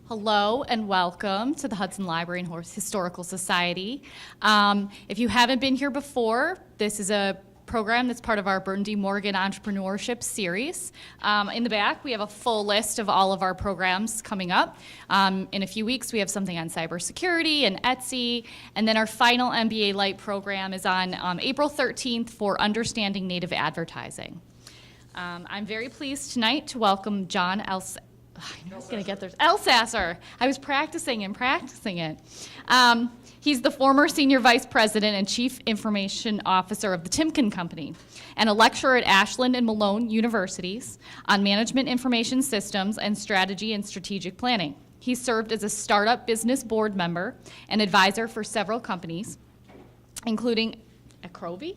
Hello and welcome to the Hudson Library and Historical Society. If you haven't been here before, this is a program that's part of our Burton D. Morgan Entrepreneurship Series. In the back, we have a full list of all of our programs coming up. In a few weeks, we have something on cybersecurity and Etsy, and then our final MBA Lite program is on April 13th for Understanding Native Advertising. I'm very pleased tonight to welcome John Elsasser. I was practicing it. He's the former Senior Vice President and Chief Information Officer of the Timken Company and a lecturer at Ashland and Malone Universities on Management Information Systems and Strategy and Strategic Planning. He served as a startup business board member and advisor for several companies, including Arcrovi,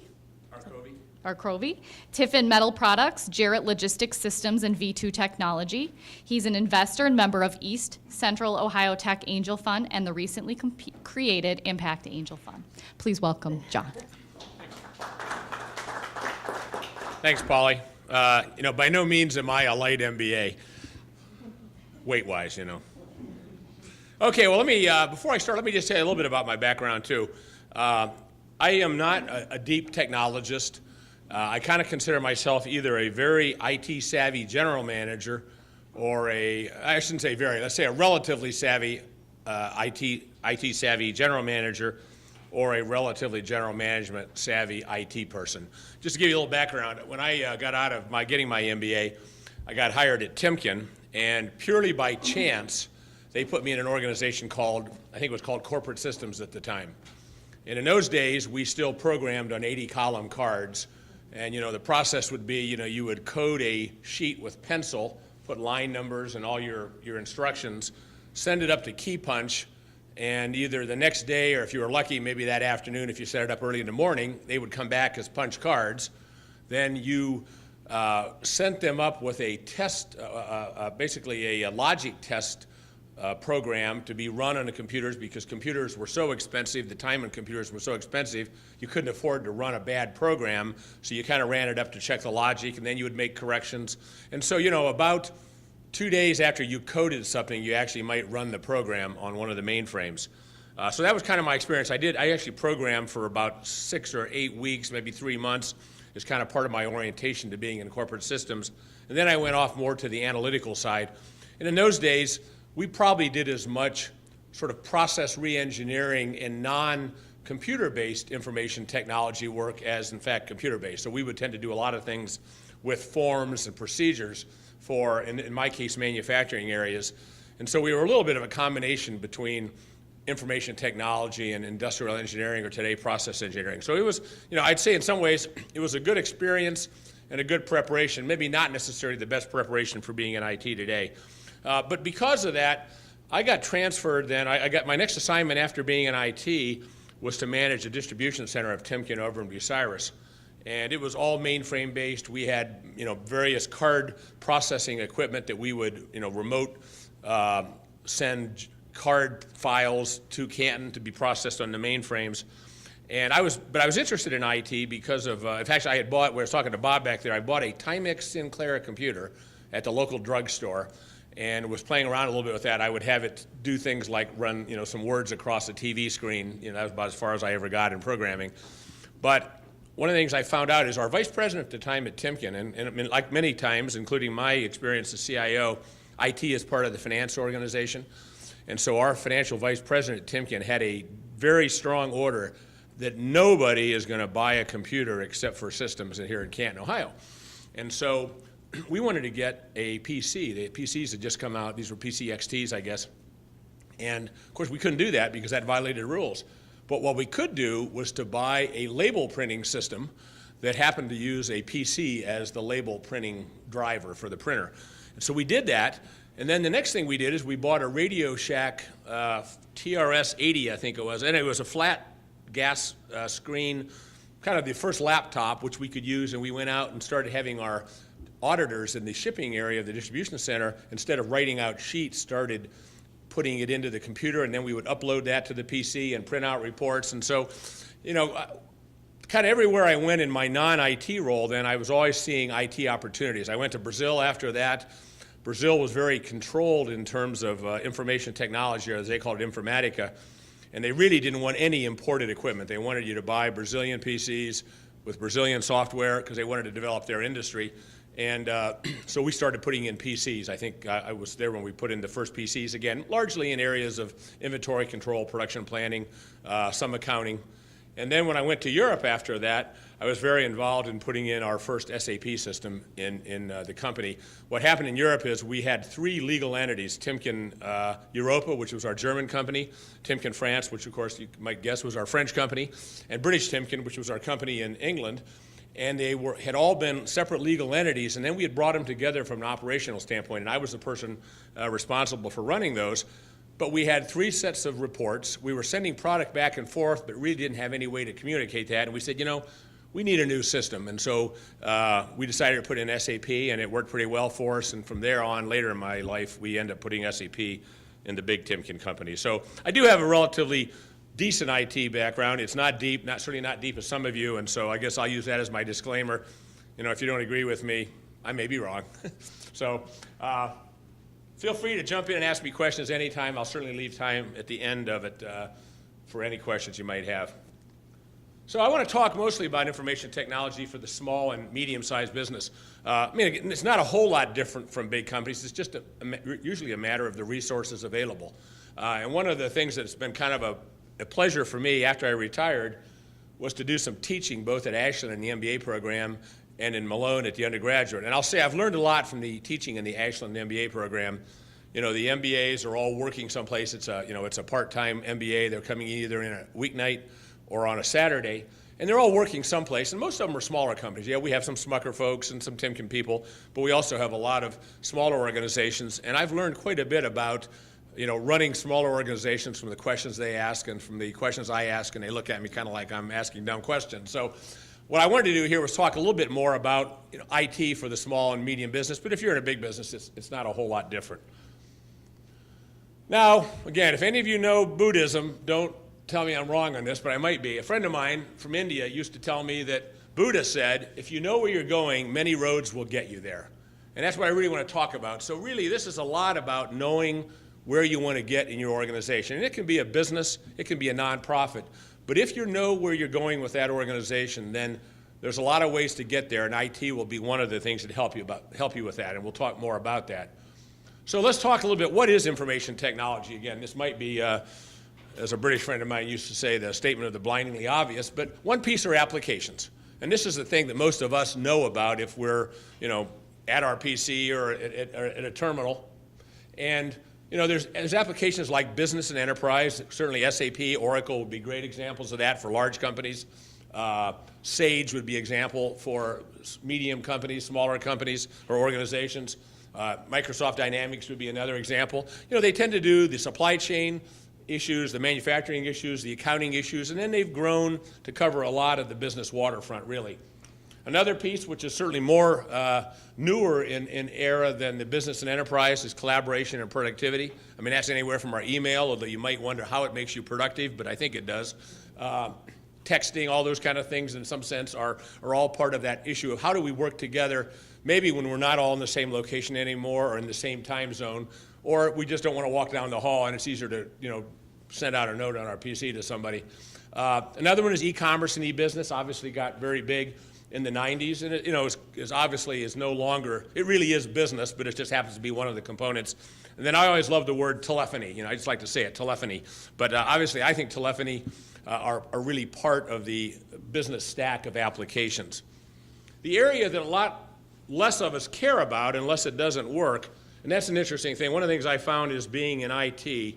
Tiffin Metal Products, Jarrett Logistics Systems, and V2 Technology. He's an investor and member of East Central Ohio Tech Angel Fund and the recently created Impact Angel Fund. Please welcome John. Thanks, Polly. By no means am I a light MBA, weight-wise, Okay, well, before I start, let me just tell you a little bit about my background, too. I am not a deep technologist. I kind of consider myself either a very IT-savvy general manager or I shouldn't say very, let's say a relatively savvy IT-savvy general manager or a relatively general management savvy IT person. Just to give you a little background, when I got out of getting my MBA, I got hired at Timken, and purely by chance, they put me in an organization called, I think it was called Corporate Systems at the time. And in those days, we still programmed on 80-column cards. And, the process would be, you would code a sheet with pencil, put line numbers and all your instructions, send it up to Key Punch, and either the next day or if you were lucky, maybe that afternoon, if you set it up early in the morning, they would come back as punch cards. Then you sent them up with a test, basically a logic test program to be run on the computers because computers were so expensive, the time on computers were so expensive, you couldn't afford to run a bad program, so you kind of ran it up to check the logic, and then you would make corrections. And so, about 2 days after you coded something, you actually might run the program on one of the mainframes. So that was kind of my experience. I actually programmed for about 6 or 8 weeks, maybe 3 months, as kind of part of my orientation to being in corporate systems. And then I went off more to the analytical side. And in those days, we probably did as much sort of process re-engineering and non-computer-based information technology work as, in fact, computer-based. So we would tend to do a lot of things with forms and procedures for, in my case, manufacturing areas. And so we were a little bit of a combination between information technology and industrial engineering, or today process engineering. So it was, I'd say in some ways it was a good experience and a good preparation, maybe not necessarily the best preparation for being in IT today. But because of that, I got transferred then. I got my next assignment after being in IT was to manage the distribution center of Timken over in Bucyrus. And it was all mainframe based. We had, various card processing equipment that we would, remote send card files to Canton to be processed on the mainframes. And I was interested in IT because of, in fact, I was talking to Bob back there, I bought a Timex Sinclair computer at the local drugstore and was playing around a little bit with that. I would have it do things like run, some words across a TV screen. That was about as far as I ever got in programming. But one of the things I found out is our vice president at the time at Timken, and like many times, including my experience as CIO, IT is part of the finance organization. And so our financial vice president at Timken had a very strong order that nobody is going to buy a computer except for systems here in Canton, Ohio. And so we wanted to get a PC. The PCs had just come out. These were PC XTs, I guess. And, of course, we couldn't do that because that violated rules. But what we could do was to buy a label printing system that happened to use a PC as the label printing driver for the printer. And so we did that. And then the next thing we did is we bought a Radio Shack TRS-80, I think it was. And it was a flat gas screen, kind of the first laptop, which we could use. And we went out and started having our auditors in the shipping area of the distribution center, instead of writing out sheets, started putting it into the computer, and then we would upload that to the PC and print out reports. And so, kind of everywhere I went in my non-IT role, then I was always seeing IT opportunities. I went to Brazil after that. Brazil was very controlled in terms of information technology, or as they called it, informatica, and they really didn't want any imported equipment. They wanted you to buy Brazilian PCs with Brazilian software because they wanted to develop their industry. And so we started putting in PCs. I think I was there when we put in the first PCs again, largely in areas of inventory control, production planning, some accounting. And then when I went to Europe after that, I was very involved in putting in our first SAP system in the company. What happened in Europe is we had 3 legal entities: Timken Europa, which was our German company; Timken France, which of course you might guess was our French company; and British Timken, which was our company in England. And they had all been separate legal entities, and then we had brought them together from an operational standpoint, and I was the person responsible for running those. But we had 3 sets of reports. We were sending product back and forth, but really didn't have any way to communicate that. And we said, you know, we need a new system. And so we decided to put in SAP, and it worked pretty well for us. And from there on, later in my life, we ended up putting SAP in the big Timken company. So I do have a relatively decent IT background. It's not deep, certainly not deep as some of you, and so I guess I'll use that as my disclaimer. You know, if you don't agree with me, I may be wrong. So feel free to jump in and ask me questions anytime. I'll certainly leave time at the end of it for any questions you might have. So I want to talk mostly about information technology for the small and medium-sized business. I mean, it's not a whole lot different from big companies. It's just usually a matter of the resources available. And one of the things that's been kind of a pleasure for me after I retired was to do some teaching both at Ashland in the MBA program and in Malone at the undergraduate. And I'll say I've learned a lot from the teaching in the Ashland MBA program. You know, the MBAs are all working someplace. It's a part-time MBA. They're coming either in a weeknight or on a Saturday, and they're all working someplace. And most of them are smaller companies. Yeah, we have some Smucker folks and some Timken people, but we also have a lot of smaller organizations. And I've learned quite a bit about running smaller organizations from the questions they ask and from the questions I ask, and they look at me kind of like I'm asking dumb questions. So what I wanted to do here was talk a little bit more about IT for the small and medium business, but if you're in a big business, it's not a whole lot different. Now, again, if any of you know Buddhism, don't tell me I'm wrong on this, but I might be. A friend of mine from India used to tell me that Buddha said, if you know where you're going, many roads will get you there. And that's what I really want to talk about. So really, this is a lot about knowing where you want to get in your organization. And it can be a business, it can be a nonprofit. But if you know where you're going with that organization, then there's a lot of ways to get there, and IT will be one of the things that help you with that, and we'll talk more about that. So let's talk a little bit, what is information technology? Again, this might be, as a British friend of mine used to say, the statement of the blindingly obvious, but one piece are applications. And this is the thing that most of us know about if we're, at our PC or at a terminal. And there's applications like business and enterprise. Certainly SAP, Oracle would be great examples of that for large companies. Sage would be an example for medium companies, smaller companies or organizations. Microsoft Dynamics would be another example. They tend to do the supply chain issues, the manufacturing issues, the accounting issues, and then they've grown to cover a lot of the business waterfront, really. Another piece, which is certainly more newer in era than the business and enterprise, is collaboration and productivity. I mean, that's anywhere from our email, although you might wonder how it makes you productive, but I think it does. Texting, all those kind of things in some sense are all part of that issue of how do we work together, maybe when we're not all in the same location anymore or in the same time zone, or we just don't want to walk down the hall and it's easier to send out a note on our PC to somebody. Another one is e-commerce and e-business, obviously got very big in the 90s, and it is obviously is no longer, it really is business, but it just happens to be one of the components. And then I always love the word telephony, I just like to say it, telephony. But obviously I think telephony are really part of the business stack of applications. The area that a lot less of us care about unless it doesn't work, and that's an interesting thing. One of the things I found is being in IT,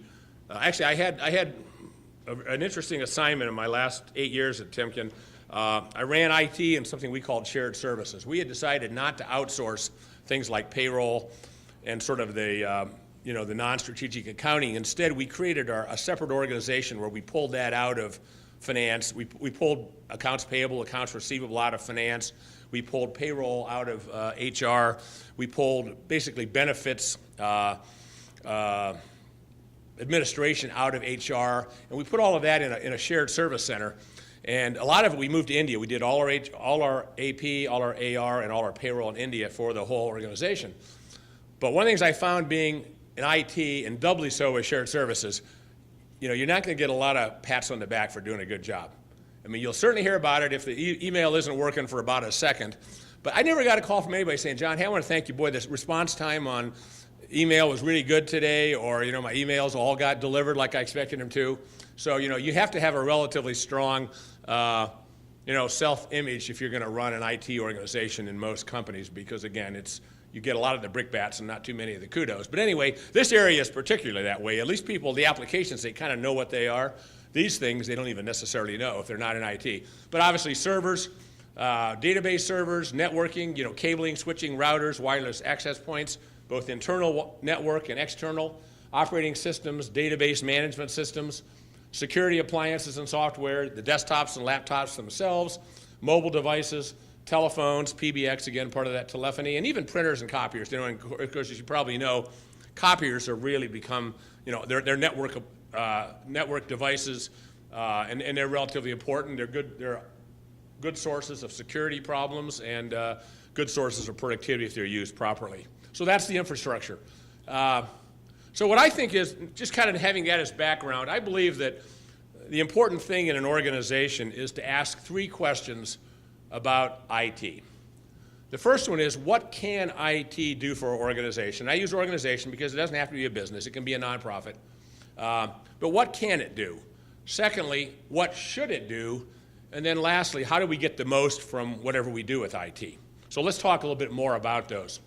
actually I had an interesting assignment in my last 8 years at Timken. I ran IT in something we called shared services. We had decided not to outsource things like payroll and sort of the non-strategic accounting. Instead, we created a separate organization where we pulled that out of finance. We pulled accounts payable, accounts receivable out of finance. We pulled payroll out of HR. We pulled basically benefits administration out of HR, and we put all of that in a shared service center. And a lot of it we moved to India. We did all our AP, all our AR, and all our payroll in India for the whole organization. But one of the things I found being in IT, and doubly so with shared services, you're not going to get a lot of pats on the back for doing a good job. I mean, you'll certainly hear about it if the email isn't working for about a second. But I never got a call from anybody saying, John, hey, I want to thank you. Boy, this response time on email was really good today, or, my emails all got delivered like I expected them to. So, you have to have a relatively strong, self-image if you're going to run an IT organization in most companies, because, again, you get a lot of the brickbats and not too many of the kudos. But anyway, this area is particularly that way. At least people, the applications, they kind of know what they are. These things, they don't even necessarily know if they're not in IT. But obviously, servers, database servers, networking, cabling, switching, routers, wireless access points, both internal network and external, operating systems, database management systems, security appliances and software, the desktops and laptops themselves, mobile devices, telephones, PBX, again, part of that telephony, and even printers and copiers. And of course, as you probably know, copiers have really become, they're network devices, and they're relatively important. They're good sources of security problems and good sources of productivity if they're used properly. So that's the infrastructure. So what I think is, just kind of having that as background, I believe that the important thing in an organization is to ask 3 questions about IT. The first one is, what can IT do for an organization? I use organization because it doesn't have to be a business. It can be a nonprofit. But what can it do? Secondly, what should it do? And then lastly, how do we get the most from whatever we do with IT? So let's talk a little bit more about those.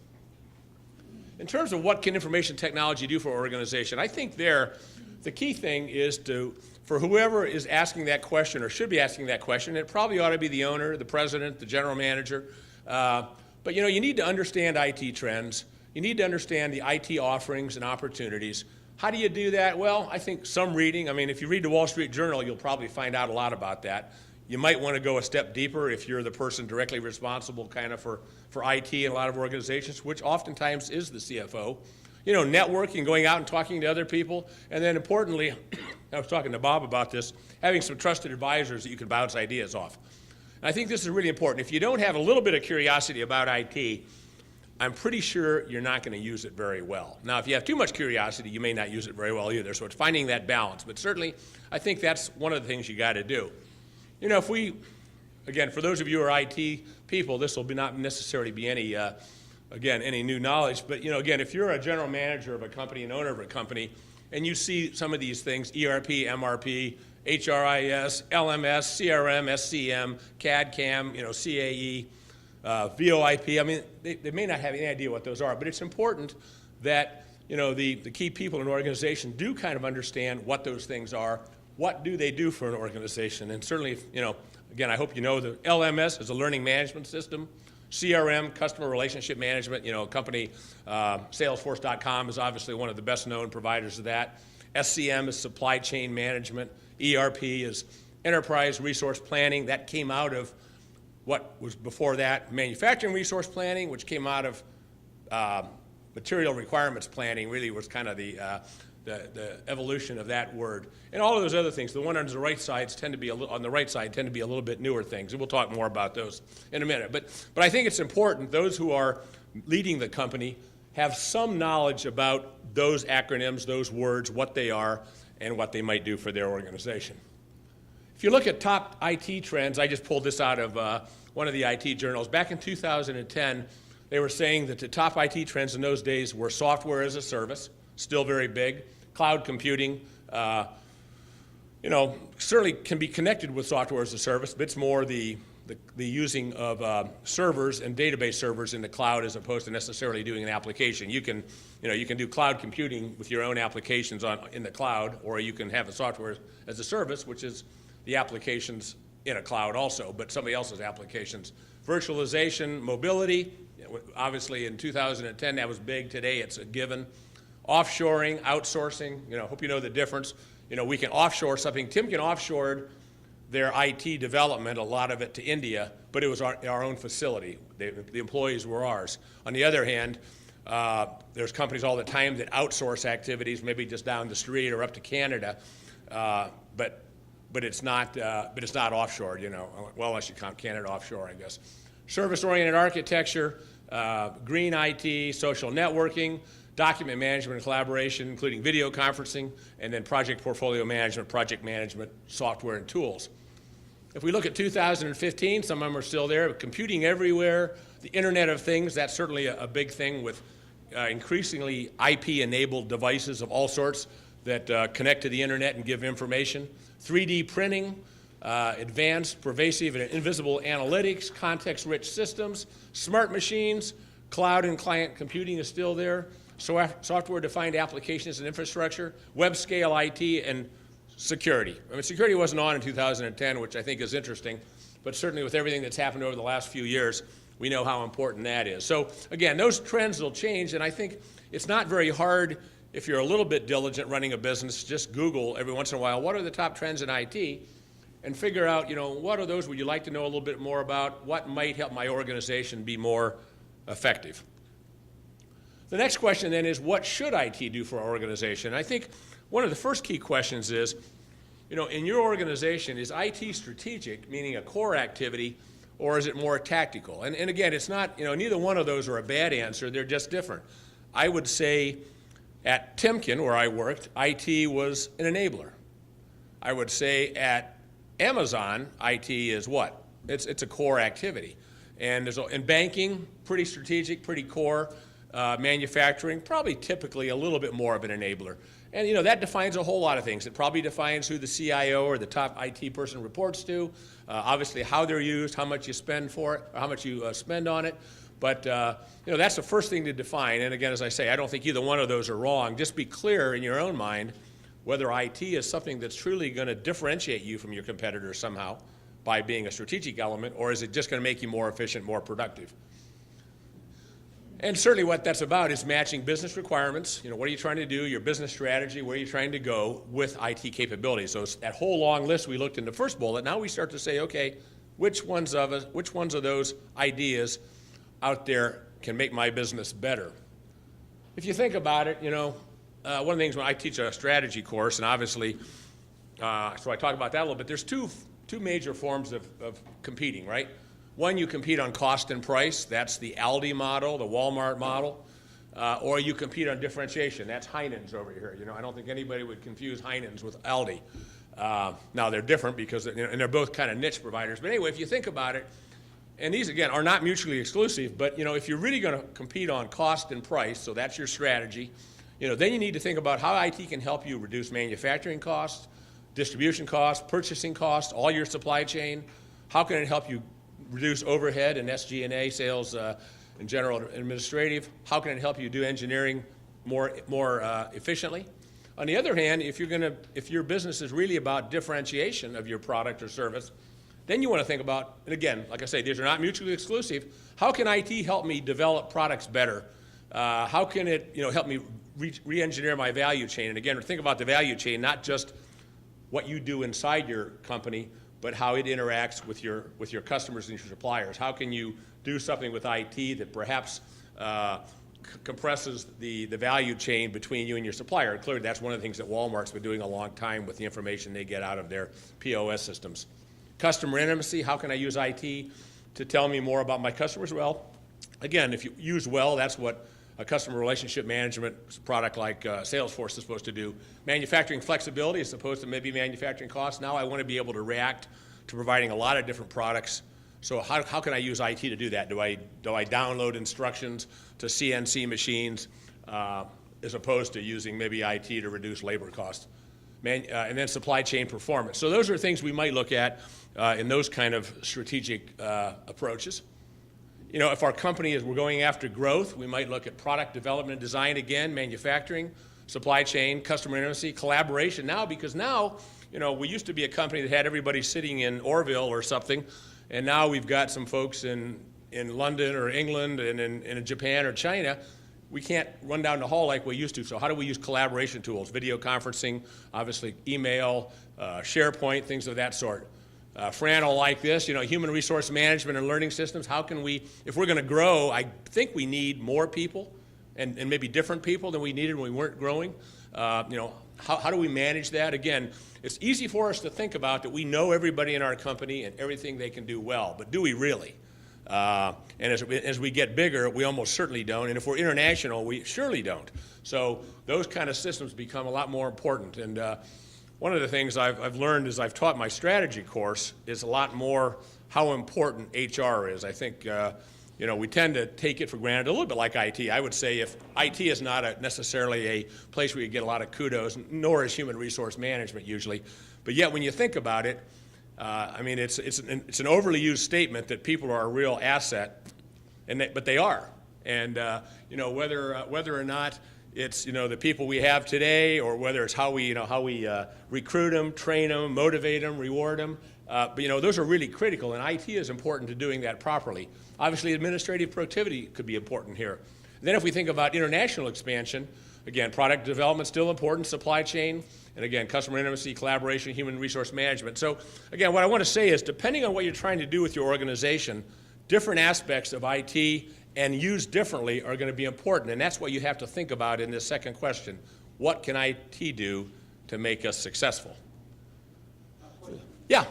In terms of what can information technology do for an organization, I think the key thing is for whoever is asking that question or should be asking that question, it probably ought to be the owner, the president, the general manager. But you need to understand IT trends. You need to understand the IT offerings and opportunities. How do you do that? Well, I think some reading. I mean, if you read the Wall Street Journal, you'll probably find out a lot about that. You might want to go a step deeper if you're the person directly responsible kind of for IT in a lot of organizations, which oftentimes is the CFO. Networking, going out and talking to other people, and then importantly, I was talking to Bob about this, having some trusted advisors that you can bounce ideas off. And I think this is really important. If you don't have a little bit of curiosity about IT, I'm pretty sure you're not going to use it very well. Now, if you have too much curiosity, you may not use it very well either, so it's finding that balance. But certainly, I think that's one of the things you got to do. If we, again, for those of you who are IT people, this will not necessarily be any new knowledge, but, again, if you're a general manager of a company, an owner of a company, and you see some of these things, ERP, MRP, HRIS, LMS, CRM, SCM, CAD, CAM, CAE, VoIP, I mean, they may not have any idea what those are, but it's important that, the key people in an organization do kind of understand what those things are. What do they do for an organization? And certainly, again, I hope you know the LMS is a learning management system. CRM, customer relationship management, company, Salesforce.com is obviously one of the best known providers of that. SCM is supply chain management. ERP is enterprise resource planning. That came out of what was before that, manufacturing resource planning, which came out of material requirements planning, really was kind of the evolution of that word. And all of those other things, the one on the right side tend to be a little bit newer things, and we'll talk more about those in a minute. But I think it's important those who are leading the company have some knowledge about those acronyms, those words, what they are, and what they might do for their organization. If you look at top IT trends, I just pulled this out of one of the IT journals. Back in 2010, they were saying that the top IT trends in those days were software as a service, still very big, cloud computing, certainly can be connected with software as a service, but it's more the using of servers and database servers in the cloud as opposed to necessarily doing an application. You can do cloud computing with your own applications in the cloud, or you can have a software as a service, which is the applications in a cloud also, but somebody else's applications. Virtualization, mobility, obviously in 2010 that was big. Today it's a given. Offshoring, outsourcing, hope you know the difference. We can offshore something. Timken offshored their IT development, a lot of it to India, but it was our own facility. The employees were ours. On the other hand, there's companies all the time that outsource activities, maybe just down the street or up to Canada, but it's not offshore, well, unless you count Canada offshore, I guess. Service-oriented architecture, green IT, social networking, document management and collaboration, including video conferencing, and then project portfolio management, project management software and tools. If we look at 2015, some of them are still there, computing everywhere, the Internet of Things, that's certainly a big thing with increasingly IP-enabled devices of all sorts that connect to the Internet and give information. 3D printing, advanced, pervasive, and invisible analytics, context-rich systems, smart machines, cloud and client computing is still there, software-defined applications and infrastructure, web-scale IT, and security. I mean, security wasn't on in 2010, which I think is interesting, but certainly with everything that's happened over the last few years, we know how important that is. So again, those trends will change, and I think it's not very hard if you're a little bit diligent running a business, just Google every once in a while, what are the top trends in IT, and figure out, what are those would you like to know a little bit more about, what might help my organization be more effective. The next question then is, what should IT do for our organization? I think one of the first key questions is, in your organization, is IT strategic, meaning a core activity, or is it more tactical? And again, it's not, neither one of those are a bad answer, they're just different. I would say at Timken, where I worked, IT was an enabler. I would say at Amazon, IT is what? It's a core activity. And in banking, pretty strategic, pretty core. Manufacturing, probably typically a little bit more of an enabler. And that defines a whole lot of things. It probably defines who the CIO or the top IT person reports to, obviously how they're used, how much you spend for it, or how much you spend on it. But that's the first thing to define. And again, as I say, I don't think either one of those are wrong. Just be clear in your own mind whether IT is something that's truly going to differentiate you from your competitors somehow by being a strategic element, or is it just going to make you more efficient, more productive? And certainly what that's about is matching business requirements. What are you trying to do, your business strategy, where are you trying to go with IT capabilities? So it's that whole long list we looked in the first bullet. Now we start to say, okay, which ones of those ideas out there can make my business better? If you think about it, one of the things when I teach a strategy course, and obviously, so I talk about that a little bit, there's two major forms of competing, right? One, you compete on cost and price. That's the Aldi model, the Walmart model. Or you compete on differentiation. That's Heinen's over here. I don't think anybody would confuse Heinen's with Aldi. Now, they're different because and they're both kind of niche providers. But anyway, if you think about it, and these, again, are not mutually exclusive, but, if you're really going to compete on cost and price, so that's your strategy, then you need to think about how IT can help you reduce manufacturing costs, distribution costs, purchasing costs, all your supply chain. How can it help you reduce overhead and SG&A, sales and general administrative? How can it help you do engineering more efficiently? On the other hand, if your business is really about differentiation of your product or service, then you want to think about, and again, like I say, these are not mutually exclusive. How can IT help me develop products better? How can it help me re-engineer my value chain? And again, think about the value chain, not just what you do inside your company, but how it interacts with your customers and your suppliers. How can you do something with IT that perhaps compresses the value chain between you and your supplier? Clearly, that's one of the things that Walmart's been doing a long time with the information they get out of their POS systems. Customer intimacy, how can I use IT to tell me more about my customers? Well, again, if you use well, that's what a customer relationship management product like Salesforce is supposed to do. Manufacturing flexibility as opposed to maybe manufacturing costs. Now I want to be able to react to providing a lot of different products. So how can I use IT to do that? Do I download instructions to CNC machines as opposed to using maybe IT to reduce labor costs? And then supply chain performance. So those are things we might look at in those kind of strategic approaches. If our company we're going after growth, we might look at product development and design again, manufacturing, supply chain, customer intimacy, collaboration now, because now, we used to be a company that had everybody sitting in Orville or something, and now we've got some folks in London or England and in Japan or China. We can't run down the hall like we used to, so how do we use collaboration tools, video conferencing, obviously email, SharePoint, things of that sort. Fran will like this, human resource management and learning systems. How can we, if we're going to grow, I think we need more people and maybe different people than we needed when we weren't growing. How do we manage that? Again, it's easy for us to think about that we know everybody in our company and everything they can do well, but do we really? And as we get bigger, we almost certainly don't. And if we're international, we surely don't. So those kind of systems become a lot more important. And one of the things I've learned as I've taught my strategy course is a lot more how important HR is. I think we tend to take it for granted, a little bit like IT. I would say if IT is not necessarily a place where you get a lot of kudos, nor is human resource management usually. But yet when you think about it, it's an overly used statement that people are a real asset, but they are. And whether or not it's the people we have today, or whether it's how we recruit them, train them, motivate them, reward them. But those are really critical, and IT is important to doing that properly. Obviously, administrative productivity could be important here. And then if we think about international expansion, again, product development still important, supply chain, and again, customer intimacy, collaboration, human resource management. So again, what I want to say is, depending on what you're trying to do with your organization, different aspects of IT and used differently are going to be important, and that's what you have to think about in this second question. What can IT do to make us successful? Yeah.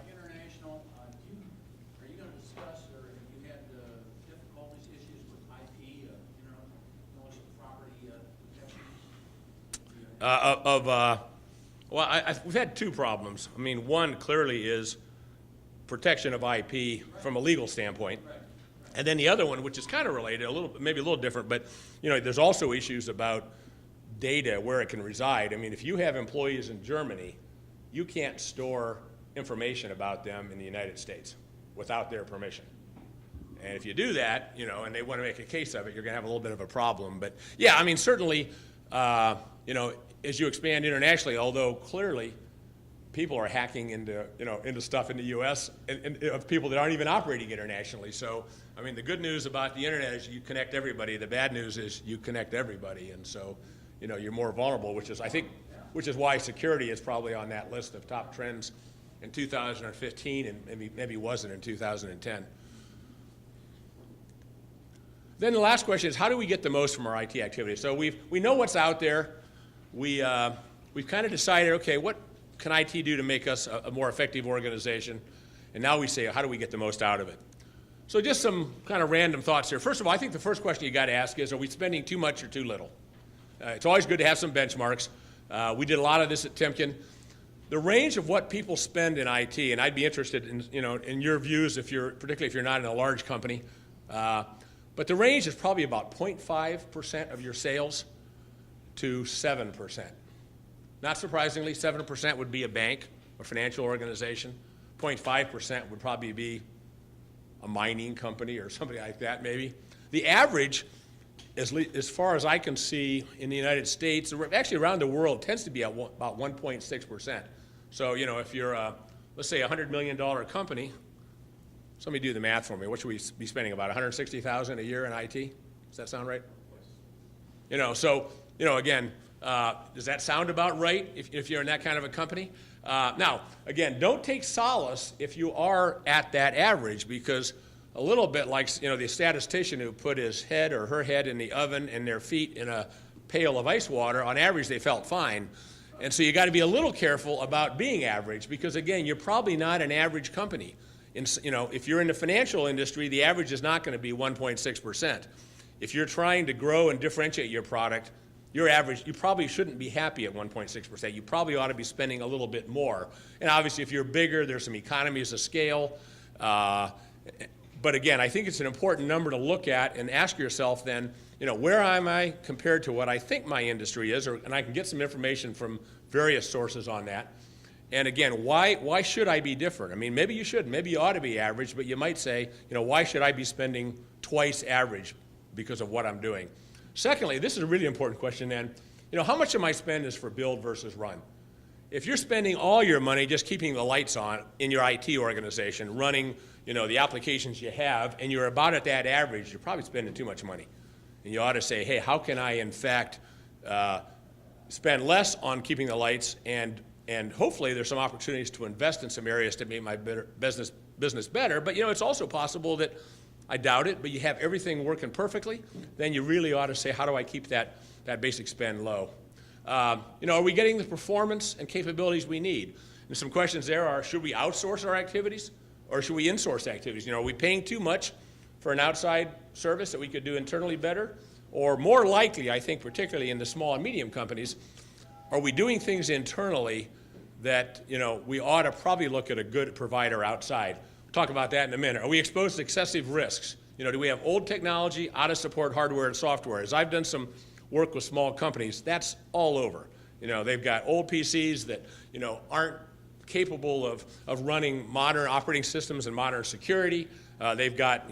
International, are you going to discuss, or have you had difficulties, issues with IP, intellectual property protections? We've had two problems. One clearly is protection of IP from a legal standpoint. Right. And then the other one, which is kind of related, maybe a little different, but there's also issues about data, where it can reside. If you have employees in Germany, you can't store information about them in the United States without their permission. And if you do that, and they want to make a case of it, you're going to have a little bit of a problem. But yeah, certainly, as you expand internationally, although clearly people are hacking into stuff in the U.S. and of people that aren't even operating internationally. So, the good news about the internet is you connect everybody. The bad news is you connect everybody, and so, you're more vulnerable, which is why security is probably on that list of top trends in 2015, and maybe wasn't in 2010. Then the last question is, how do we get the most from our IT activity? So we know what's out there. We've kind of decided, okay, what can IT do to make us a more effective organization? And now we say, how do we get the most out of it? So just some kind of random thoughts here. First of all, I think the first question you got to ask is, are we spending too much or too little? It's always good to have some benchmarks. We did a lot of this at Timken. The range of what people spend in IT, and I'd be interested in your views, particularly if you're not in a large company, but the range is probably about 0.5% of your sales to 7%. Not surprisingly, 7% would be a bank, a financial organization. 0.5% would probably be a mining company or something like that, maybe. The average, as far as I can see in the United States, actually around the world, tends to be at about 1.6%. So, if you're, let's say, a $100 million company, somebody do the math for me. What should we be spending, about $160,000 a year in IT? Does that sound right? Again, does that sound about right if you're in that kind of a company? Now, again, don't take solace if you are at that average, because a little bit like the statistician who put his head or her head in the oven and their feet in a pail of ice water, on average they felt fine. And so you got to be a little careful about being average, because again, you're probably not an average company. If you're in the financial industry, the average is not going to be 1.6%. If you're trying to grow and differentiate your product, your average, you probably shouldn't be happy at 1.6%. You probably ought to be spending a little bit more. And obviously, if you're bigger, there's some economies of scale. But again, I think it's an important number to look at and ask yourself then, where am I compared to what I think my industry is? And I can get some information from various sources on that. And again, why should I be different? Maybe you should. Maybe you ought to be average, but you might say, why should I be spending twice average because of what I'm doing? Secondly, this is a really important question then, how much of my spend is for build versus run? If you're spending all your money just keeping the lights on in your IT organization, running the applications you have, and you're about at that average, you're probably spending too much money. And you ought to say, hey, how can I in fact spend less on keeping the lights, and hopefully there's some opportunities to invest in some areas to make my business better. But it's also possible that, I doubt it, but you have everything working perfectly, then you really ought to say, how do I keep that basic spend low? Are we getting the performance and capabilities we need? And some questions there are, should we outsource our activities? or should we insource activities? Are we paying too much for an outside service that we could do internally better? Or more likely, I think, particularly in the small and medium companies, are we doing things internally that, we ought to probably look at a good provider outside? We'll talk about that in a minute. Are we exposed to excessive risks? Do we have old technology, out of support hardware and software? As I've done some work with small companies, that's all over. They've got old PCs that, aren't capable of running modern operating systems and modern security. They've got,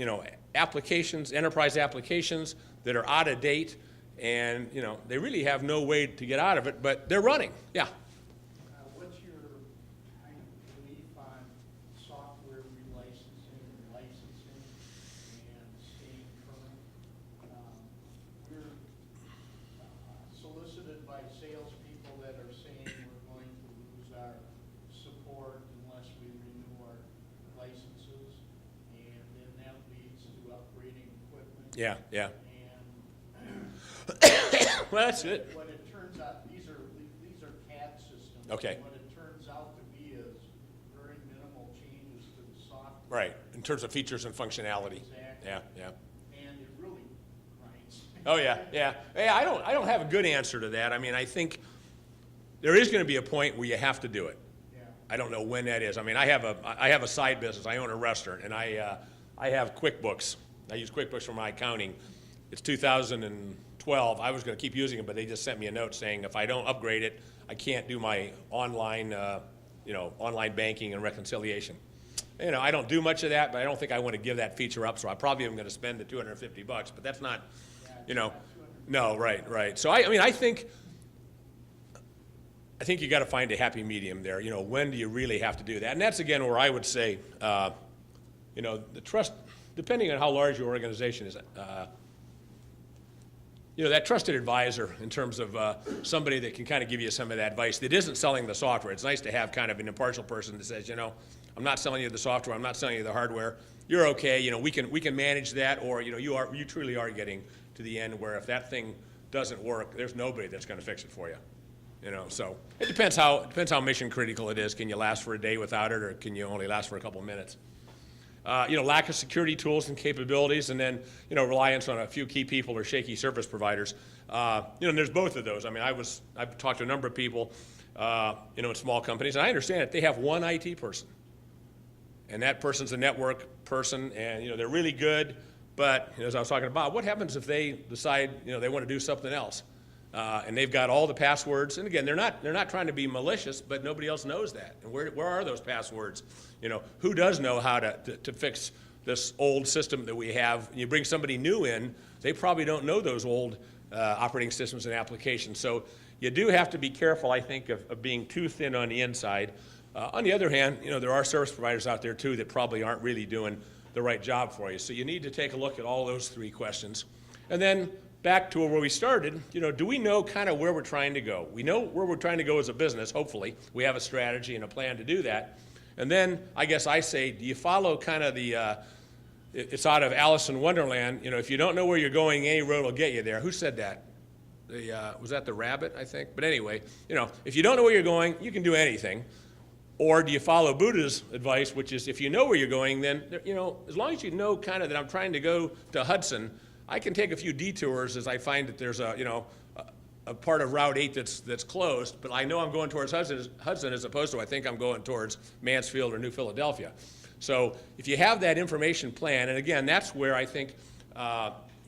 applications, enterprise applications that are out of date, and, they really have no way to get out of it, but they're running. Yeah. What's your kind of belief on software relicensing, licensing, and staying current? We're solicited by salespeople that are saying we're going to lose our support unless we renew our licenses, and then that leads to upgrading equipment. Yeah, yeah. And Well, that's it. what it turns out, these are CAD systems. Okay. What it turns out to be is very minimal changes to the software. Right, in terms of features and functionality. Exactly. Yeah, yeah. And it really grinds. Oh, yeah, yeah. Yeah, I don't have a good answer to that. I mean, I think there is going to be a point where you have to do it. Yeah. I don't know when that is. I mean, I have a side business. I own a restaurant, and I have QuickBooks. I use QuickBooks for my accounting. It's 2012. I was going to keep using it, but they just sent me a note saying if I don't upgrade it, I can't do my online, online banking and reconciliation. I don't do much of that, but I don't think I want to give that feature up, so I probably am going to spend the $250, but that's not, no, right. So I think you got to find a happy medium there. When do you really have to do that? And that's again where I would say, the trust, depending on how large your organization is, that trusted advisor in terms of somebody that can kind of give you some of that advice that isn't selling the software. It's nice to have kind of an impartial person that says, I'm not selling you the software, I'm not selling you the hardware. You're okay, we can manage that, or you truly are getting to the end where if that thing doesn't work, there's nobody that's going to fix it for you. So it depends how mission critical it is. Can you last for a day without it, or can you only last for a couple of minutes? Lack of security tools and capabilities, and then, reliance on a few key people or shaky service providers. And there's both of those. I mean, I've talked to a number of people, in small companies, and I understand that they have one IT person. And that person's a network person, and, they're really good, but, as I was talking about, what happens if they decide, they want to do something else? And they've got all the passwords, and again, they're not trying to be malicious, but nobody else knows that. And where are those passwords? Who does know how to fix this old system that we have? You bring somebody new in, they probably don't know those old operating systems and applications. So you do have to be careful, I think, of being too thin on the inside. On the other hand, there are service providers out there too that probably aren't really doing the right job for you. So you need to take a look at all those three questions. And then back to where we started, do we know kind of where we're trying to go? We know where we're trying to go as a business, hopefully. We have a strategy and a plan to do that. And then I guess I say, do you follow kind of it's out of Alice in Wonderland, if you don't know where you're going, any road will get you there. Who said that? Was that the rabbit, I think? But anyway, if you don't know where you're going, you can do anything. Or do you follow Buddha's advice, which is if you know where you're going, then, as long as you know kind of that I'm trying to go to Hudson, I can take a few detours as I find that there's a part of Route 8 that's closed, but I know I'm going towards Hudson as opposed to I think I'm going towards Mansfield or New Philadelphia. So if you have that information plan, and again, that's where I think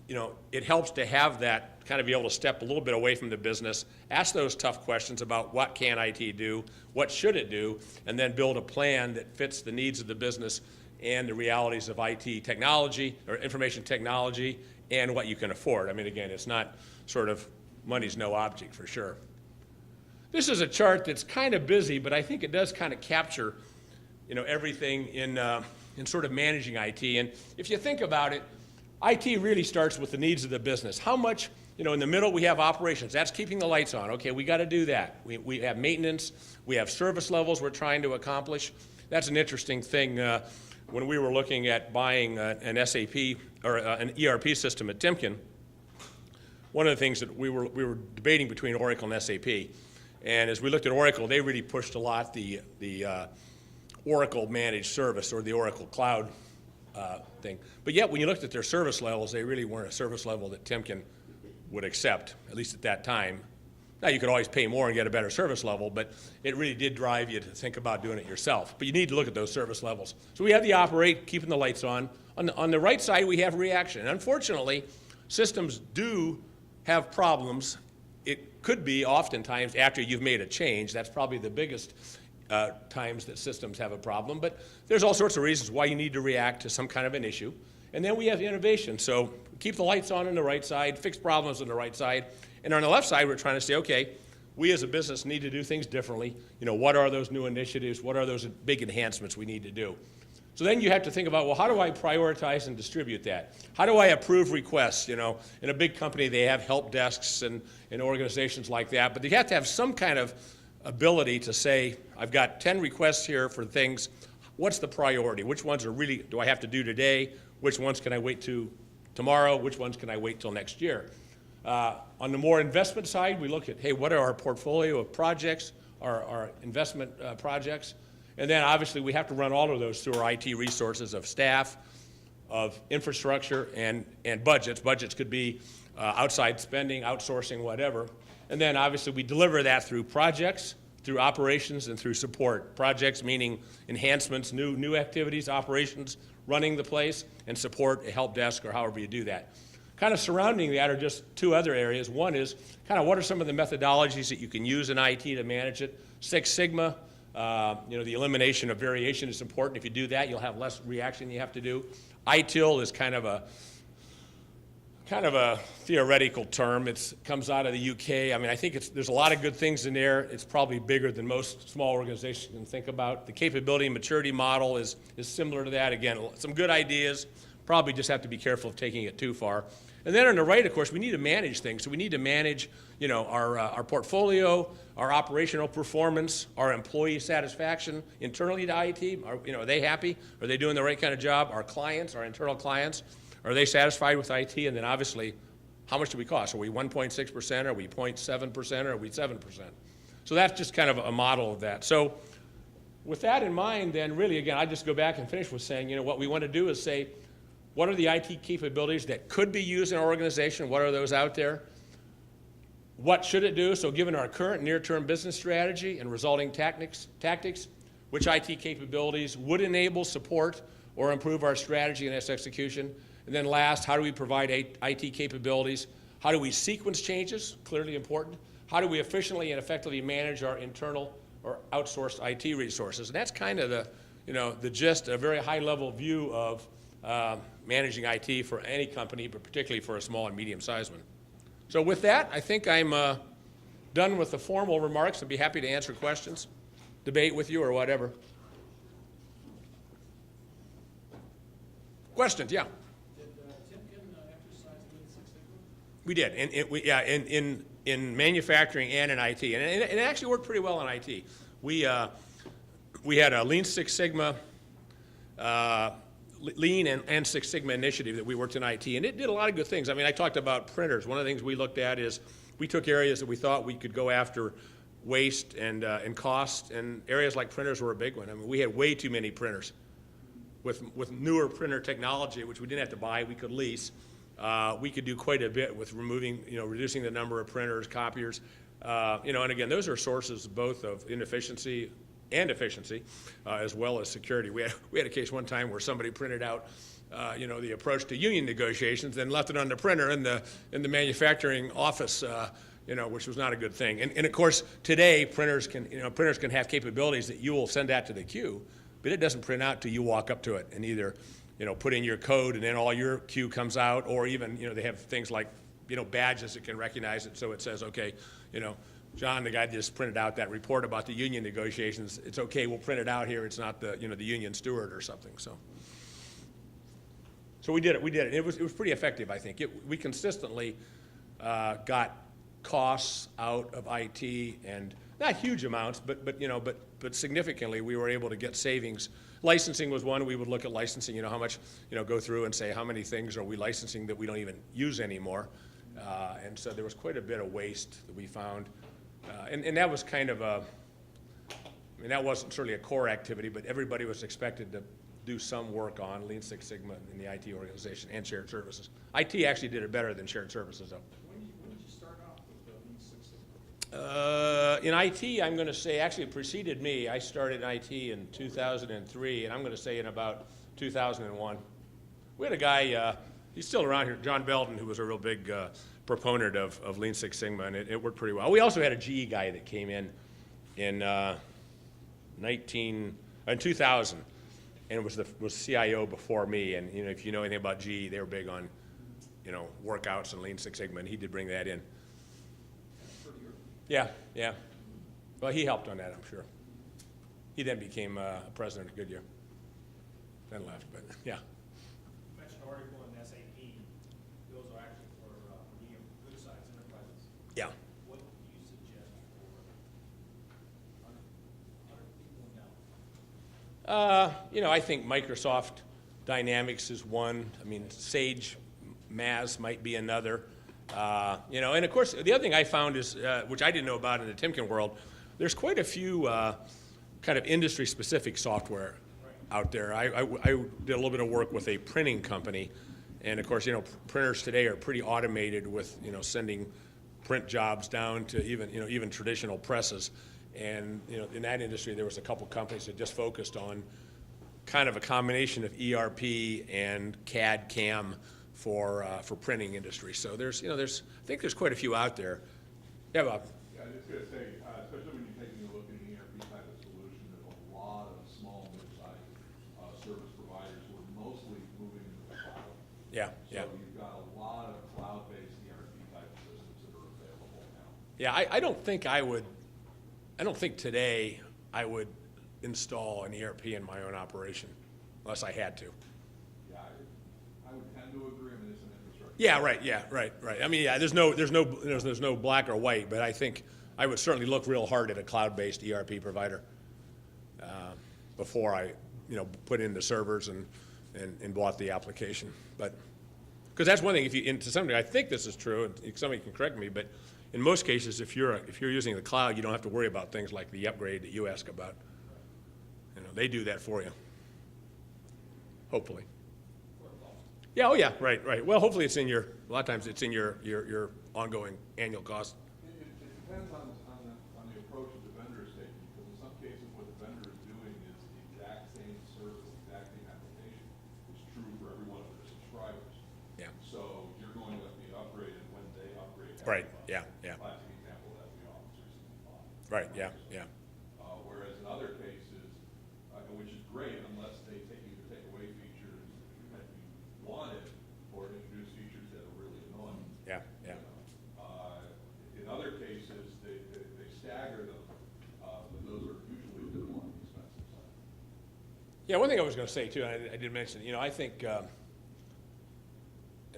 it helps to have that kind of be able to step a little bit away from the business, ask those tough questions about what can IT do, what should it do, and then build a plan that fits the needs of the business and the realities of IT technology or information technology and what you can afford. I mean, again, it's not sort of money's no object for sure. This is a chart that's kind of busy, but I think it does kind of capture, everything in sort of managing IT. And if you think about it, IT really starts with the needs of the business. How much, in the middle we have operations. That's keeping the lights on. Okay, we got to do that. We have maintenance. We have service levels we're trying to accomplish. That's an interesting thing. When we were looking at buying an SAP or an ERP system at Timken, one of the things that we were debating between Oracle and SAP, and as we looked at Oracle, they really pushed a lot the Oracle managed service or the Oracle cloud thing. But yet, when you looked at their service levels, they really weren't a service level that Timken would accept, at least at that time. Now, you could always pay more and get a better service level, but it really did drive you to think about doing it yourself. But you need to look at those service levels. So we have the operate, keeping the lights on. On the right side, we have reaction. And unfortunately, systems do have problems. It could be oftentimes after you've made a change. That's probably the biggest times that systems have a problem. But there's all sorts of reasons why you need to react to some kind of an issue. And then we have innovation. So keep the lights on the right side, fix problems on the right side. And on the left side, we're trying to say, okay, we as a business need to do things differently. You know, what are those new initiatives? What are those big enhancements we need to do? So then you have to think about, well, how do I prioritize and distribute that? How do I approve requests? You know, in a big company, they have help desks and organizations like that, but you have to have some kind of ability to say, I've got 10 requests here for things. What's the priority? Which ones are really, do I have to do today? Which ones can I wait to tomorrow? Which ones can I wait till next year? On the more investment side, we look at, hey, what are our portfolio of projects, our investment projects? And then obviously we have to run all of those through our IT resources of staff, of infrastructure, and budgets. Budgets could be outside spending, outsourcing, whatever. And then obviously we deliver that through projects, through operations, and through support. Projects meaning enhancements, new activities, operations, running the place, and support, a help desk, or however you do that. Kind of surrounding that are just two other areas. One is kind of what are some of the methodologies that you can use in IT to manage it. Six Sigma, you know, the elimination of variation is important. If you do that, you'll have less reaction you have to do. ITIL is kind of a theoretical term. It comes out of the UK. I mean, I think there's a lot of good things in there. It's probably bigger than most small organizations can think about. The capability and maturity model is similar to that. Again, some good ideas. Probably just have to be careful of taking it too far. And then on the right, of course, we need to manage things. So we need to manage, you know, our portfolio, our operational performance, our employee satisfaction internally to IT. You know, are they happy? Are they doing the right kind of job? Our clients, our internal clients, are they satisfied with IT? And then obviously, how much do we cost? Are we 1.6%? Are we 0.7%? Or are we 7%? So that's just kind of a model of that. So with that in mind, then really, again, I just go back and finish with saying, you know, what we want to do is say, what are the IT capabilities that could be used in our organization? What are those out there? What should it do? So given our current near-term business strategy and resulting tactics, which IT capabilities would enable, support, or improve our strategy and its execution? And then last, how do we provide IT capabilities? How do we sequence changes? Clearly important. How do we efficiently and effectively manage our internal or outsourced IT resources? And that's kind of the, you know, the gist, a very high-level view of managing IT for any company, but particularly for a small and medium-sized one. So with that, I think I'm done with the formal remarks. I'd be happy to answer questions, debate with you, or whatever. Questions? Yeah. Did Timken exercise Lean Six Sigma? We did, in manufacturing and in IT, and it actually worked pretty well in IT. We had a Lean Six Sigma. Lean and Six Sigma initiative that we worked in IT, and it did a lot of good things. I mean, I talked about printers. One of the things we looked at is we took areas that we thought we could go after waste and cost, and areas like printers were a big one. I mean, we had way too many printers. With newer printer technology, which we didn't have to buy, we could lease. We could do quite a bit with reducing the number of printers, copiers, you know, and again, those are sources both of inefficiency and efficiency, as well as security. We had a case one time where somebody printed out, you know, the approach to union negotiations, and left it on the printer in the manufacturing office, you know, which was not a good thing. And of course, today printers can have capabilities that you will send that to the queue, but it doesn't print out till you walk up to it and either, you know, put in your code and then all your queue comes out, or even, you know, they have things like, you know, badges that can recognize it, so it says, okay, you know, John, the guy just printed out that report about the union negotiations. It's okay, we'll print it out here. It's not the, you know, the union steward or something. So we did it. It was pretty effective, I think. We consistently got costs out of IT, and not huge amounts, but significantly we were able to get savings. Licensing was one. We would look at licensing. You know, how much, you know, go through and say how many things are we licensing that we don't even use anymore. And so there was quite a bit of waste that we found. And that was kind of I mean, that wasn't certainly a core activity, but everybody was expected to do some work on Lean Six Sigma in the IT organization and shared services. IT actually did it better than shared services, though. When did you start off with the Lean Six Sigma? In IT, I'm going to say, actually it preceded me. I started in IT in 2003, and I'm going to say in about 2001. We had a guy, he's still around here, John Belton, who was a real big proponent of Lean Six Sigma, and it worked pretty well. We also had a GE guy that came in 2000, and was CIO before me. And if you know anything about GE, they were big on workouts and Lean Six Sigma, and he did bring that in. Yeah. Well, he helped on that, I'm sure. He then became president of Goodyear, then left, but yeah. You mentioned an article in SAP. Those are actually for medium, good-sized enterprises. Yeah. What do you suggest for 100 people now? I think Microsoft Dynamics is one. I mean, Sage Maz might be another. And of course, the other thing I found is, which I didn't know about in the Timken world, there's quite a few kind of industry-specific software out there. I did a little bit of work with a printing company, and of course, printers today are pretty automated with, sending print jobs down to even traditional presses. And in that industry, there was a couple companies that just focused on kind of a combination of ERP and CAD CAM for printing industry. So I think there's quite a few out there. Yeah, Bob. Yeah, I was just going to say, especially when you're taking a look at an ERP type of solution, there's a lot of small, mid-sized service providers who are mostly moving to the cloud. Yeah. So you've got a lot of cloud-based ERP type systems that are available now. Yeah, I don't think today I would install an ERP in my own operation unless I had to. Yeah, I would tend to agree. I mean, it's an infrastructure. Yeah, right. Yeah, right. I mean, yeah, there's no black or white, but I think I would certainly look real hard at a cloud-based ERP provider before I, put in the servers and bought the application. But because that's one thing. To some degree, I think this is true, and somebody can correct me, but in most cases, if you're using the cloud, you don't have to worry about things like the upgrade that you ask about. They do that for you. Hopefully. Yeah. Oh, yeah. Right. Well, hopefully a lot of times it's in your ongoing annual cost. It depends on the approach that the vendor is taking, because in some cases what the vendor is doing is the exact same service, exact same application is true for every one of their subscribers. Yeah. So you're going to be upgraded when they upgrade. Right. Yeah. Classic example of that would be Office 365. Right. Yeah. Whereas in other cases, which is great unless they either take away features that you wanted or introduce features that are really annoying. Yeah. In other cases, they stagger them, but those are usually a bit more on the expensive side. Yeah. One thing I was going to say too, and I did mention, I think, and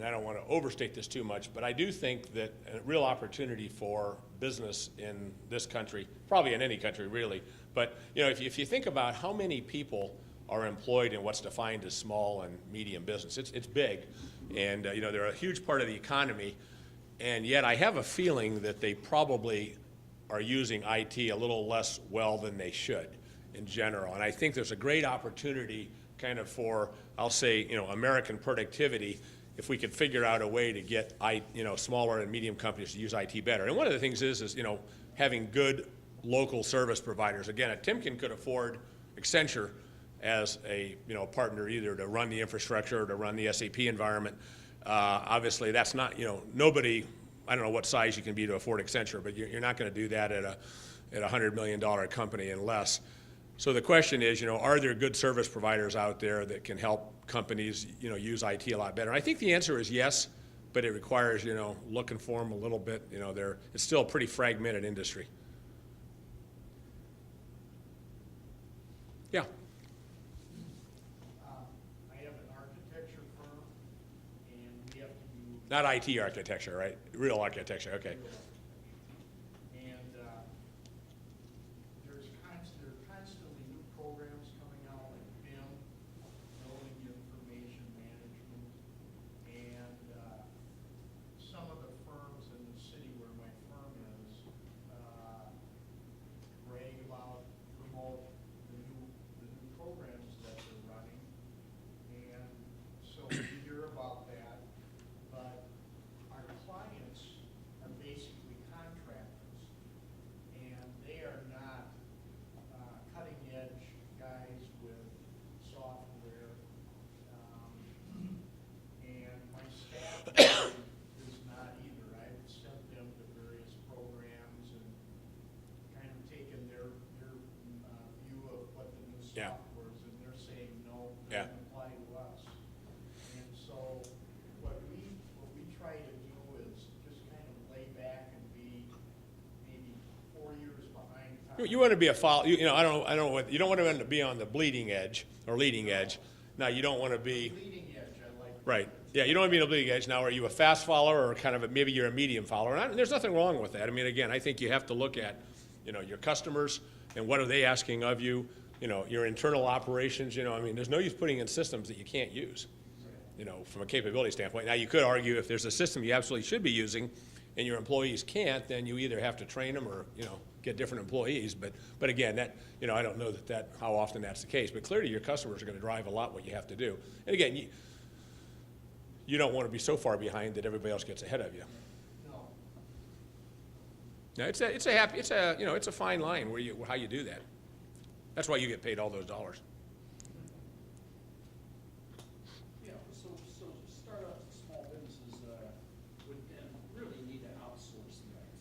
I don't want to overstate this too much, but I do think that a real opportunity for business in this country, probably in any country really, but if you think about how many people are employed in what's defined as small and medium business, it's big, and they're a huge part of the economy, and yet I have a feeling that they probably are using IT a little less well than they should in general, and I think there's a great opportunity kind of for, I'll say, American productivity if we could figure out a way to get smaller and medium companies to use IT better. And one of the things is having good local service providers. Again, Timken could afford Accenture as a partner either to run the infrastructure or to run the SAP environment. Obviously, that's not nobody. I don't know what size you can be to afford Accenture, but you're not going to do that at a $100 million company unless. So the question is, are there good service providers out there that can help companies, use IT a lot better? And I think the answer is yes, but it requires, looking for them a little bit. It's still a pretty fragmented industry. Yeah. I have an architecture firm, and we have to do. Not IT architecture, right? Real architecture, okay. And there are constantly new programs coming out, like BIM, Building Information Management, and some of the firms in the city where my firm is brag about remote Yeah. softwares, and they're saying, no, Yeah. doesn't apply to us. And so what we try to do is just kind of lay back and be maybe 4 years behind time. You want to be a follow, I don't know what, you don't want to be on the bleeding edge or leading edge. Now, you don't want to be, Leading edge, I like. right, yeah, you don't want to be on the bleeding edge. Now, are you a fast follower or kind of maybe you're a medium follower? And there's nothing wrong with that. I mean, again, I think you have to look at, your customers and what are they asking of you, your internal operations, I mean, there's no use putting in systems that you can't use, from a capability standpoint. Now, you could argue if there's a system you absolutely should be using and your employees can't, then you either have to train them or, get different employees. But again, that, I don't know how often that's the case. But clearly your customers are going to drive a lot what you have to do. And again, you don't want to be so far behind that everybody else gets ahead of you. No. Now, it's a fine line how you do that. That's why you get paid all those dollars. Yeah, so startups, small businesses would then really need to outsource the IT.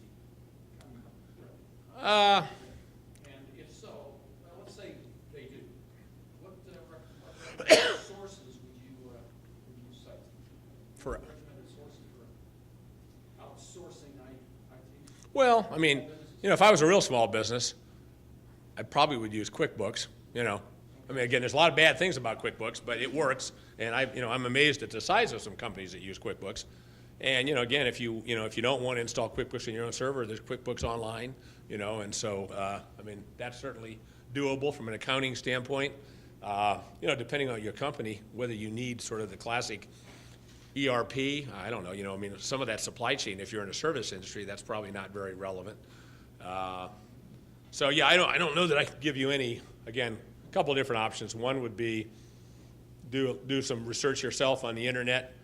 And if so, let's say they do, what sources would you cite? For- Recommended sources for outsourcing IT? Well, I mean, if I was a real small business, I probably would use QuickBooks, I mean, again, there's a lot of bad things about QuickBooks, but it works. And I'm amazed at the size of some companies that use QuickBooks. And, again, if you don't want to install QuickBooks in your own server, there's QuickBooks Online, and so, I mean, that's certainly doable from an accounting standpoint. Depending on your company, whether you need sort of the classic ERP, I don't know, I mean, some of that supply chain, if you're in a service industry, that's probably not very relevant. So, yeah, I don't know that I could give you any, again, a couple of different options. One would be do some research yourself on the internet.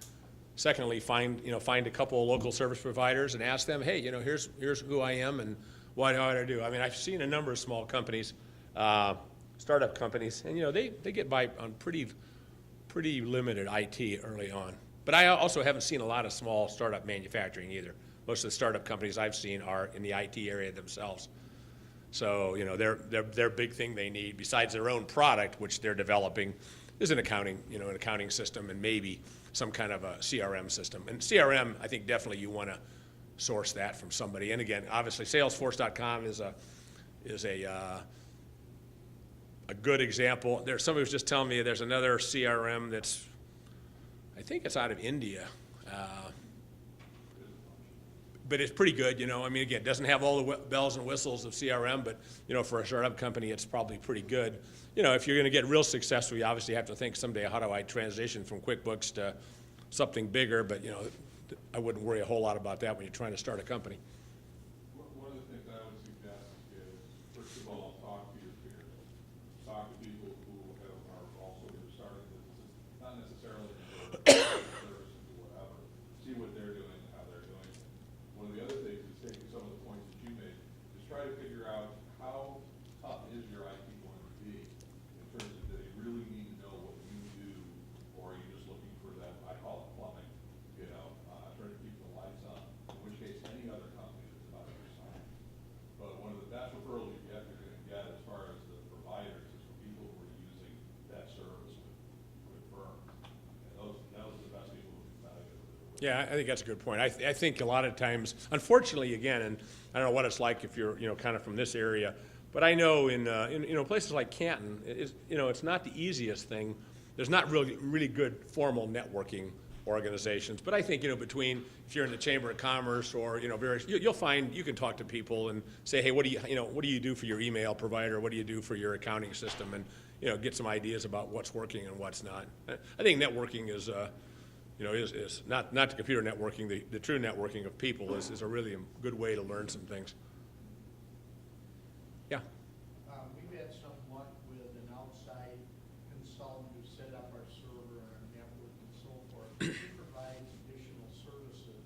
Secondly, find a couple of local service providers and ask them, hey, here's who I am and what ought I do. I mean, I've seen a number of small companies, startup companies, and they get by on pretty limited IT early on. But I also haven't seen a lot of small startup manufacturing either. Most of the startup companies I've seen are in the IT area themselves. So their big thing they need, besides their own product, which they're developing, is an accounting system and maybe some kind of a CRM system. And CRM, I think definitely you want to source that from somebody. And again, obviously, Salesforce.com is a good example. Somebody was just telling me there's another CRM that's, I think it's out of India. But it's pretty good, I mean, again, it doesn't have all the bells and whistles of CRM, but, for a startup company, it's probably pretty good. If you're going to get real successful, you obviously have to think someday, how do I transition from QuickBooks to something bigger? But, I wouldn't worry a whole lot about that when you're trying to start a company. One of the things I would suggest is, first of all, talk to your peers. Talk to people who are also starting businesses, not necessarily in services or whatever. See what they're doing and how they're doing it. One of the other things is taking some of the points that you made, is try to figure out how tough is your IT going to be in terms of, do they really need to know what you do, or are you just looking for that, I call it plumbing, trying to keep the lights on, in which case any other company that's about your size. But one of the best referrals you're going to get as far as the providers is from people who are using that service with firms. And those are the best people who can tell you. Yeah, I think that's a good point. I think a lot of times, unfortunately, again, and I don't know what it's like if you're, kind of from this area, but I know in places like Canton, it's not the easiest thing. There's not really good formal networking organizations, but I think, between, if you're in the Chamber of Commerce or, various, you'll find, you can talk to people and say, hey, what do you do for your email provider? What do you do for your accounting system? And, get some ideas about what's working and what's not. I think networking is not the computer networking, the true networking of people is a really good way to learn some things. Yeah. We've had some luck with an outside consultant who set up our server and our network and so forth. He provides additional services,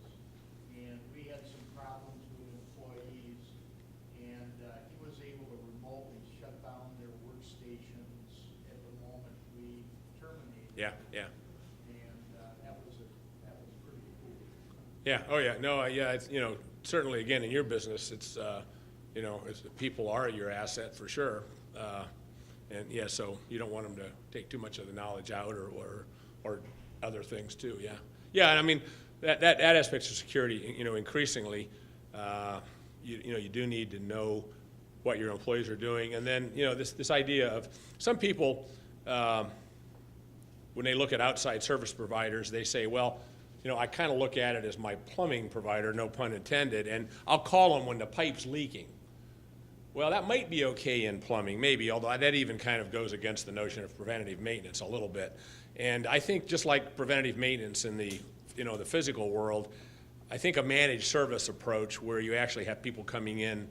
and we had some problems with employees, and he was able to remotely shut down their workstations at the moment we terminated. Yeah, yeah. And that was pretty cool. Yeah, oh yeah, no, yeah, it's, certainly, again, in your business, it's, people are your asset for sure. And yeah, so you don't want them to take too much of the knowledge out or other things too, yeah. Yeah, and I mean, that aspect of security, you know, increasingly, you do need to know what your employees are doing. And then, you know, this idea of some people, when they look at outside service providers, they say, well, you know, I kind of look at it as my plumbing provider, no pun intended, and I'll call them when the pipe's leaking. Well, that might be okay in plumbing, maybe, although that even kind of goes against the notion of preventative maintenance a little bit. And I think just like preventative maintenance in the, you know, the physical world, I think a managed service approach where you actually have people coming in,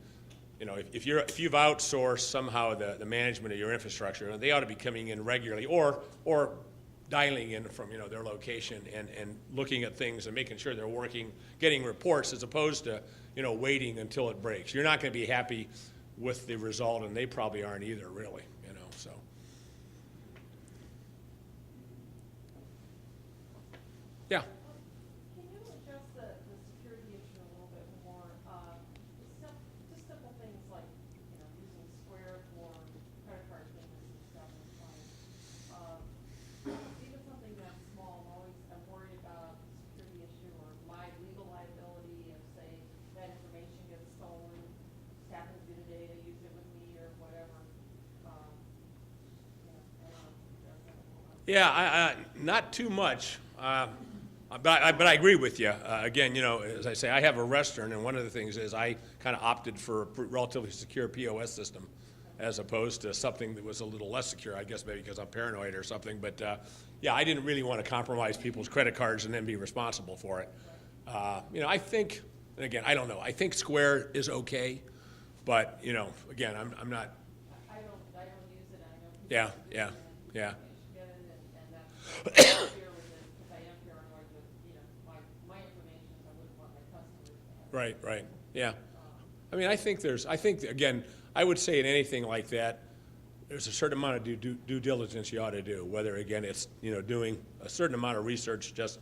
you know, if you've outsourced somehow the management of your infrastructure, they ought to be coming in regularly or dialing in from, you know, their location and looking at things and making sure they're working, getting reports as opposed to, you know, waiting until it breaks. You're not going to be happy with the result, and they probably aren't either, really, you know, so. Yeah. Can you address the security issue a little bit more? Just simple things like, you know, using Square for credit card payments and stuff is fine. Even something that's small, I'm worried about security issue or legal liability if, say, that information gets stolen, happens to be the data, use it with me or whatever. I don't know if you address that a little bit. Yeah, not too much. But I agree with you. Again, you know, as I say, I have a restaurant, and one of the things is I kind of opted for a relatively secure POS system as opposed to something that was a little less secure, I guess maybe because I'm paranoid or something. But yeah, I didn't really want to compromise people's credit cards and then be responsible for it. You know, I think, and again, I don't know, I think Square is okay, but, you know, again, I'm not. I don't use it, I know people Yeah, use it, yeah, and yeah. you should get it, and that's fear with it, because I am paranoid with, you know, my information, I wouldn't want my customers to have. Right, right, yeah. I mean, I think, again, I would say in anything like that, there's a certain amount of due diligence you ought to do, whether, again, it's, you know, doing a certain amount of research just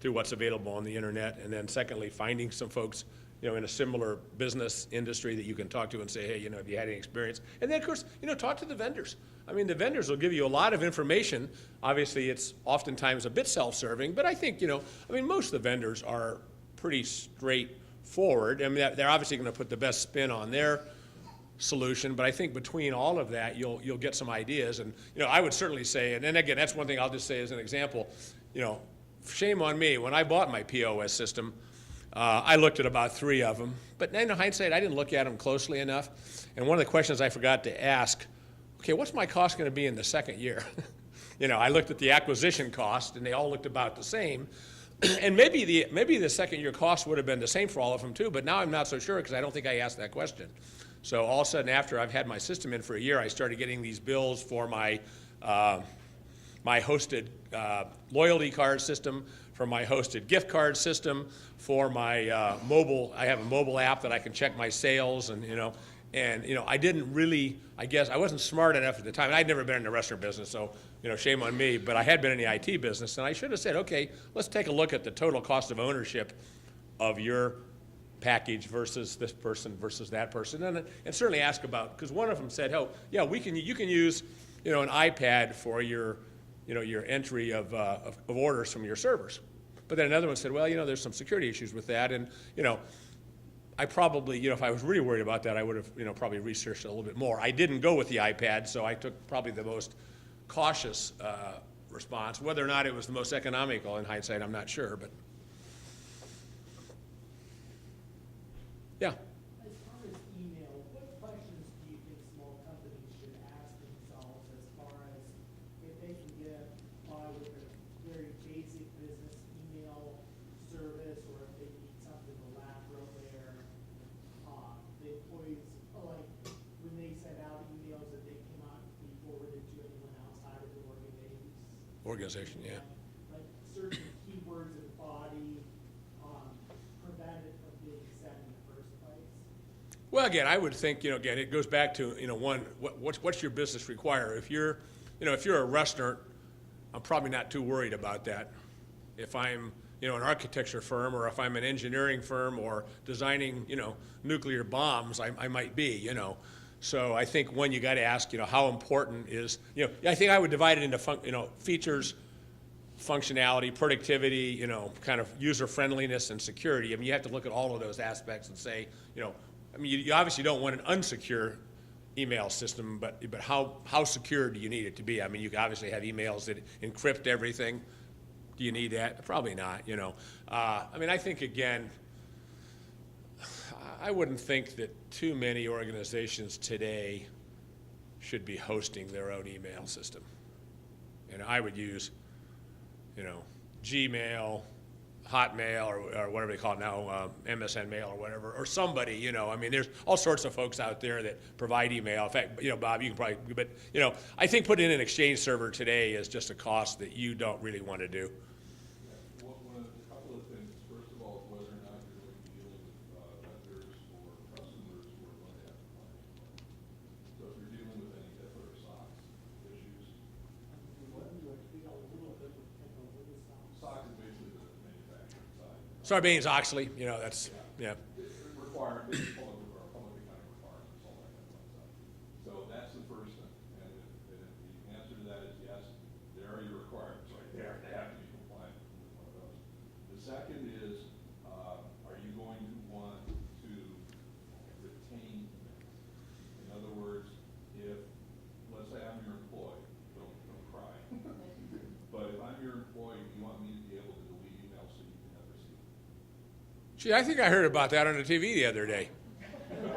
through what's available on the internet, and then secondly, finding some folks, you know, in a similar business industry that you can talk to and say, hey, you know, have you had any experience? And then, of course, you know, talk to the vendors. I mean, the vendors will give you a lot of information. Obviously, it's oftentimes a bit self-serving, but I think, you know, I mean, most of the vendors are pretty straightforward. I mean, they're obviously going to put the best spin on their solution, but I think between all of that, you'll get some ideas. And, you know, I would certainly say, and then again, that's one thing I'll just say as an example, you know, shame on me. When I bought my POS system, I looked at about 3 of them, but in hindsight, I didn't look at them closely enough. And one of the questions I forgot to ask, okay, what's my cost going to be in the second year? You know, I looked at the acquisition cost, and they all looked about the same. And maybe the second year cost would have been the same for all of them too, but now I'm not so sure because I don't think I asked that question. So all of a sudden, after I've had my system in for a year, I started getting these bills for my my hosted loyalty card system, for my hosted gift card system, for my mobile. I have a mobile app that I can check my sales, and you know, I didn't really. I guess I wasn't smart enough at the time. I'd never been in the restaurant business, so you know, shame on me. But I had been in the IT business, and I should have said, okay, let's take a look at the total cost of ownership of your package versus this person versus that person, and certainly ask about, because one of them said, oh, yeah, you can use, you know, an iPad for your, you know, your entry of orders from your servers. But then another one said, well, you know, there's some security issues with that, and, you know, I probably, you know, if I was really worried about that, I would have, you know, probably researched it a little bit more. I didn't go with the iPad, so I took probably the most cautious response. Whether or not it was the most economical in hindsight, I'm not sure, but. Yeah. As far as email, what questions do you think small companies should ask themselves as far as if they can get by with a very basic business email service, or if they need something elaborate where the employees, like when they send out emails that they cannot be forwarded to anyone outside of the Organization, yeah. like certain keywords in the body prevent it from being sent in the first place. Well, again, I would think, you know, again, it goes back to, you know, what's your business require? If you're, you know, if you're a restaurant, I'm probably not too worried about that. If I'm, you know, an architecture firm, or if I'm an engineering firm or designing, you know, nuclear bombs, I might be, you know. So I think one, you got to ask, how important is, I think I would divide it into, features, functionality, productivity, kind of user friendliness and security. I mean, you have to look at all of those aspects and say, you obviously don't want an unsecure email system, but how secure do you need it to be? I mean, you can obviously have emails that encrypt everything. Do you need that? Probably not, I mean, I think, again, I wouldn't think that too many organizations today should be hosting their own email system. And I would use, Gmail, Hotmail, or whatever they call it now, MSN Mail or whatever, or somebody, I mean, there's all sorts of folks out there that provide email. In fact, Bob, you can probably, but, I think putting in an Exchange server today is just a cost that you don't really want to do. A couple of things. First of all, whether or not you're going to be dealing with vendors or customers who are going to have compliance. So if you're dealing with any HIPAA or SOX issues, SOX is basically the manufacturing side. Sarbanes-Oxley, that's, yeah. Required, public accounting requirements, all that kind of stuff. So that's the first thing. And if the answer to that is yes, there are your requirements right there. They have to be compliant with one of those. The second is, are you going to want to retain emails? In other words, if, let's say I'm your employee, don't cry. But if I'm your employee, you want me to be able to delete emails so you can never see them. Gee, I think I heard about that on the TV the other day. And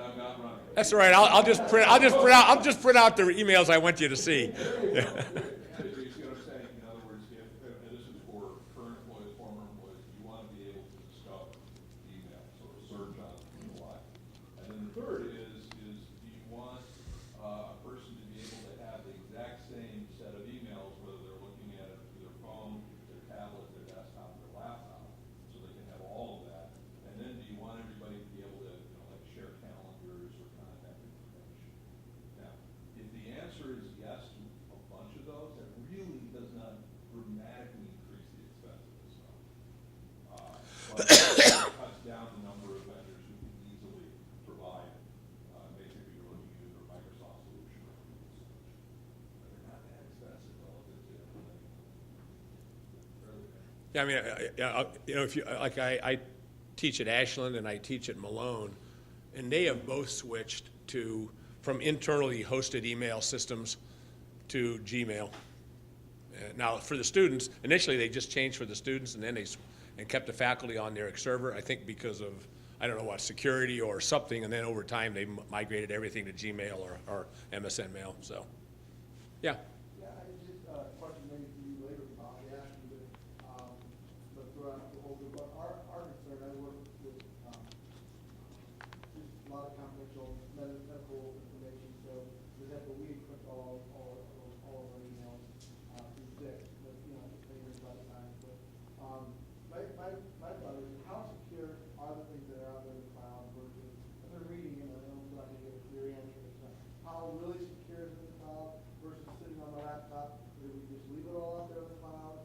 I'm not running. That's all right. I'll just print out the emails I want you to see. You see what I'm saying? In other words, and this is for current employees, former employees, you want to be able to discover emails or search on the line. And then the third is do you want a person to be able to have the exact same set of emails, whether they're looking at it through their phone, their tablet, their desktop, their laptop, so they can have all of that? And then do you want everybody to be able to, like share calendars or contact information? Now, if the answer is yes to a bunch of those, that really does not dramatically increase the expense of this stuff. But it cuts down the number of vendors who can easily provide, basically you're looking at either a Microsoft solution or a Google solution. But they're not that expensive relative to everything. Fairly bad. Yeah, I mean, if you, like I teach at Ashland and I teach at Malone, and they have both switched from internally hosted email systems to Gmail. Now, for the students, initially they just changed for the students, and then and kept the faculty on their server, I think because of, I don't know what, security or something, and then over time they migrated everything to Gmail or MSN Mail, so, yeah. Yeah, I just, question maybe for you later, Bob, I asked you, but throughout the whole group, but our concern, I work with, just a lot of confidential medical information, so, for example, we encrypt all of our emails, through Zip, but, it takes a lot of time, but, my thought is, how secure are the things that are out there in the cloud versus, I've been reading, I'm not gonna get a clear answer, but how really secure is it in the cloud versus sitting on the laptop? Do we just leave it all out there in the cloud?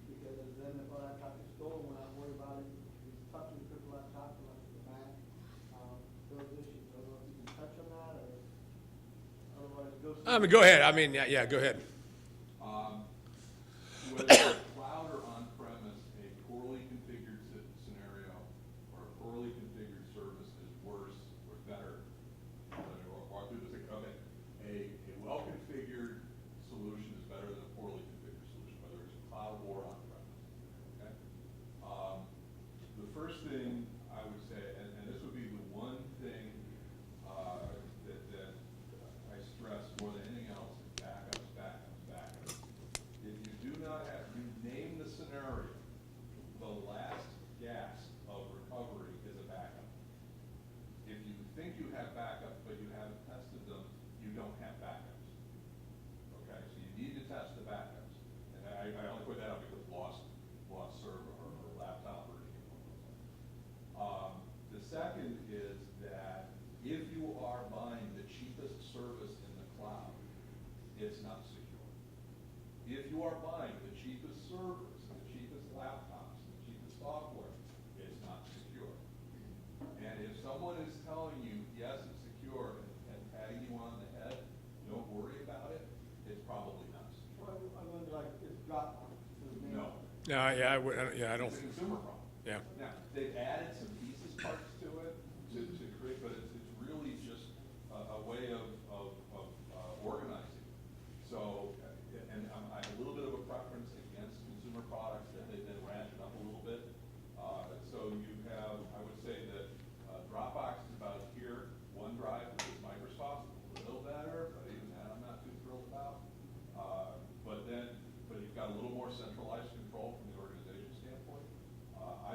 Because then if our laptop is stolen, we're not worried about it. It's tough to encrypt the laptop unless it's a Mac. Those issues, I don't know if you can touch on that or otherwise go. I mean, go ahead. I mean, yeah, go ahead. Whether it's cloud or on-premise, a poorly configured scenario or a poorly configured service is worse or better than a well-configured solution is better than a poorly configured solution, whether it's cloud or on-premise. Okay. The first thing I would say, and this would be the one thing that I stress more than anything else, is backups. If you do not have, you name the scenario, the last gasp of recovery is a backup. If you think you have backups, but you haven't tested them, you don't have backups. Okay, so you need to test the backups. And I only put that up because lost server or laptop or anything like that. The second is that if you are buying the cheapest service in the cloud, it's not secure. If you are buying the cheapest servers, and the cheapest laptops, and the cheapest software, it's not secure. And if someone is telling you, yes, it's secure, and patting you on the head, don't worry about it, it's probably nuts. Well, I wonder, like, it's Dropbox. No. I don't, It's a consumer problem. yeah. Now, they've added some pieces, parts to it to create, but it's really just a way of organizing. So, and I have a little bit of a preference against consumer products that they've been ratcheted up a little bit. So you have, I would say that Dropbox is about here, OneDrive, which is Microsoft, a little better, but even that I'm not too thrilled about. But you've got a little more centralized control from the organization standpoint.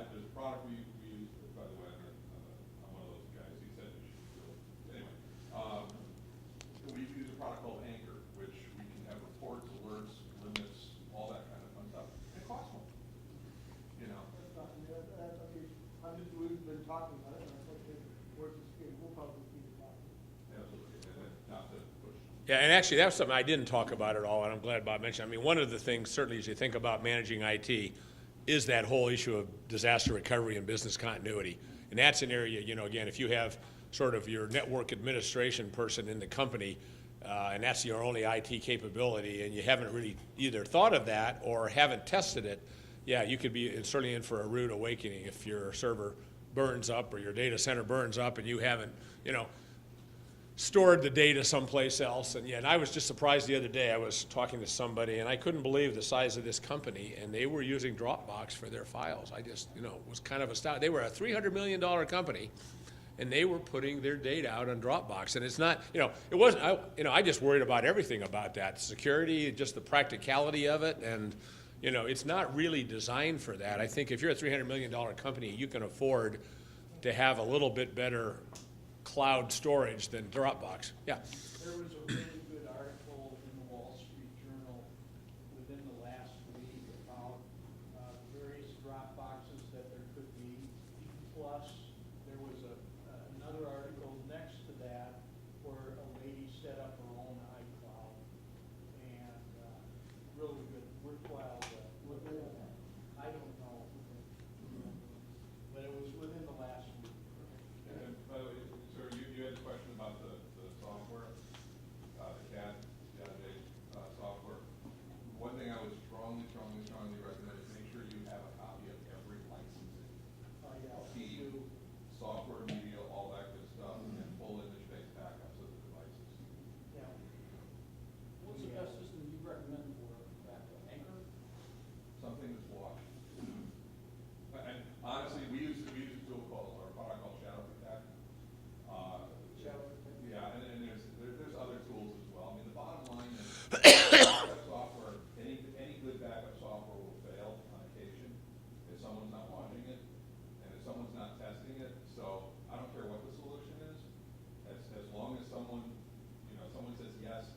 There's a product we use, by the way, I'm one of those guys, he said we should do it. Anyway, we use a product called Anchor, which we can have reports, alerts, limits, all that kind of fun stuff. It costs more, you know. That's not, I'm just, we've been talking about it, and I think we're just, we'll probably keep talking. Absolutely, and then not to push. Yeah, and actually, that's something I didn't talk about at all, and I'm glad Bob mentioned. I mean, one of the things, certainly as you think about managing IT, is that whole issue of disaster recovery and business continuity. And that's an area, you know, again, if you have sort of your network administration person in the company, and that's your only IT capability, and you haven't really either thought of that or haven't tested it, yeah, you could be certainly in for a rude awakening if your server burns up or your data center burns up and you haven't, you know, stored the data someplace else. And yeah, and I was just surprised the other day. I was talking to somebody and I couldn't believe the size of this company, and they were using Dropbox for their files. I just, you know, was kind of astounded. They were a $300 million company, and they were putting their data out on Dropbox. And it's not, you know, it wasn't, I just worried about everything about that. Security, just the practicality of it, and, you know, it's not really designed for that. I think if you're a $300 million company, you can afford to have a little bit better cloud storage than Dropbox. Yeah. There was a really good article in the Wall Street Journal within the last week about various Dropboxes that there could be. Plus, there was another article next to that where a lady set up her own iCloud. And really good, worthwhile. I don't know. But it was within the last week. And by the way, sir, you had a question about the software, the CAD software. One thing I would strongly recommend is make sure you have a copy of every licensing. Key, software, media, all that good stuff, and full image-based backups of the devices. Yeah. What's the best system you recommend for backup? Anchor? Something that's washed. And honestly, we use a tool called, or a product called Shadow Protect. Yeah, and there's other tools as well. I mean, the bottom line is backup software, any good backup software will fail on occasion if someone's not watching it and if someone's not testing it. So I don't care what the solution is, as long as someone says, yes,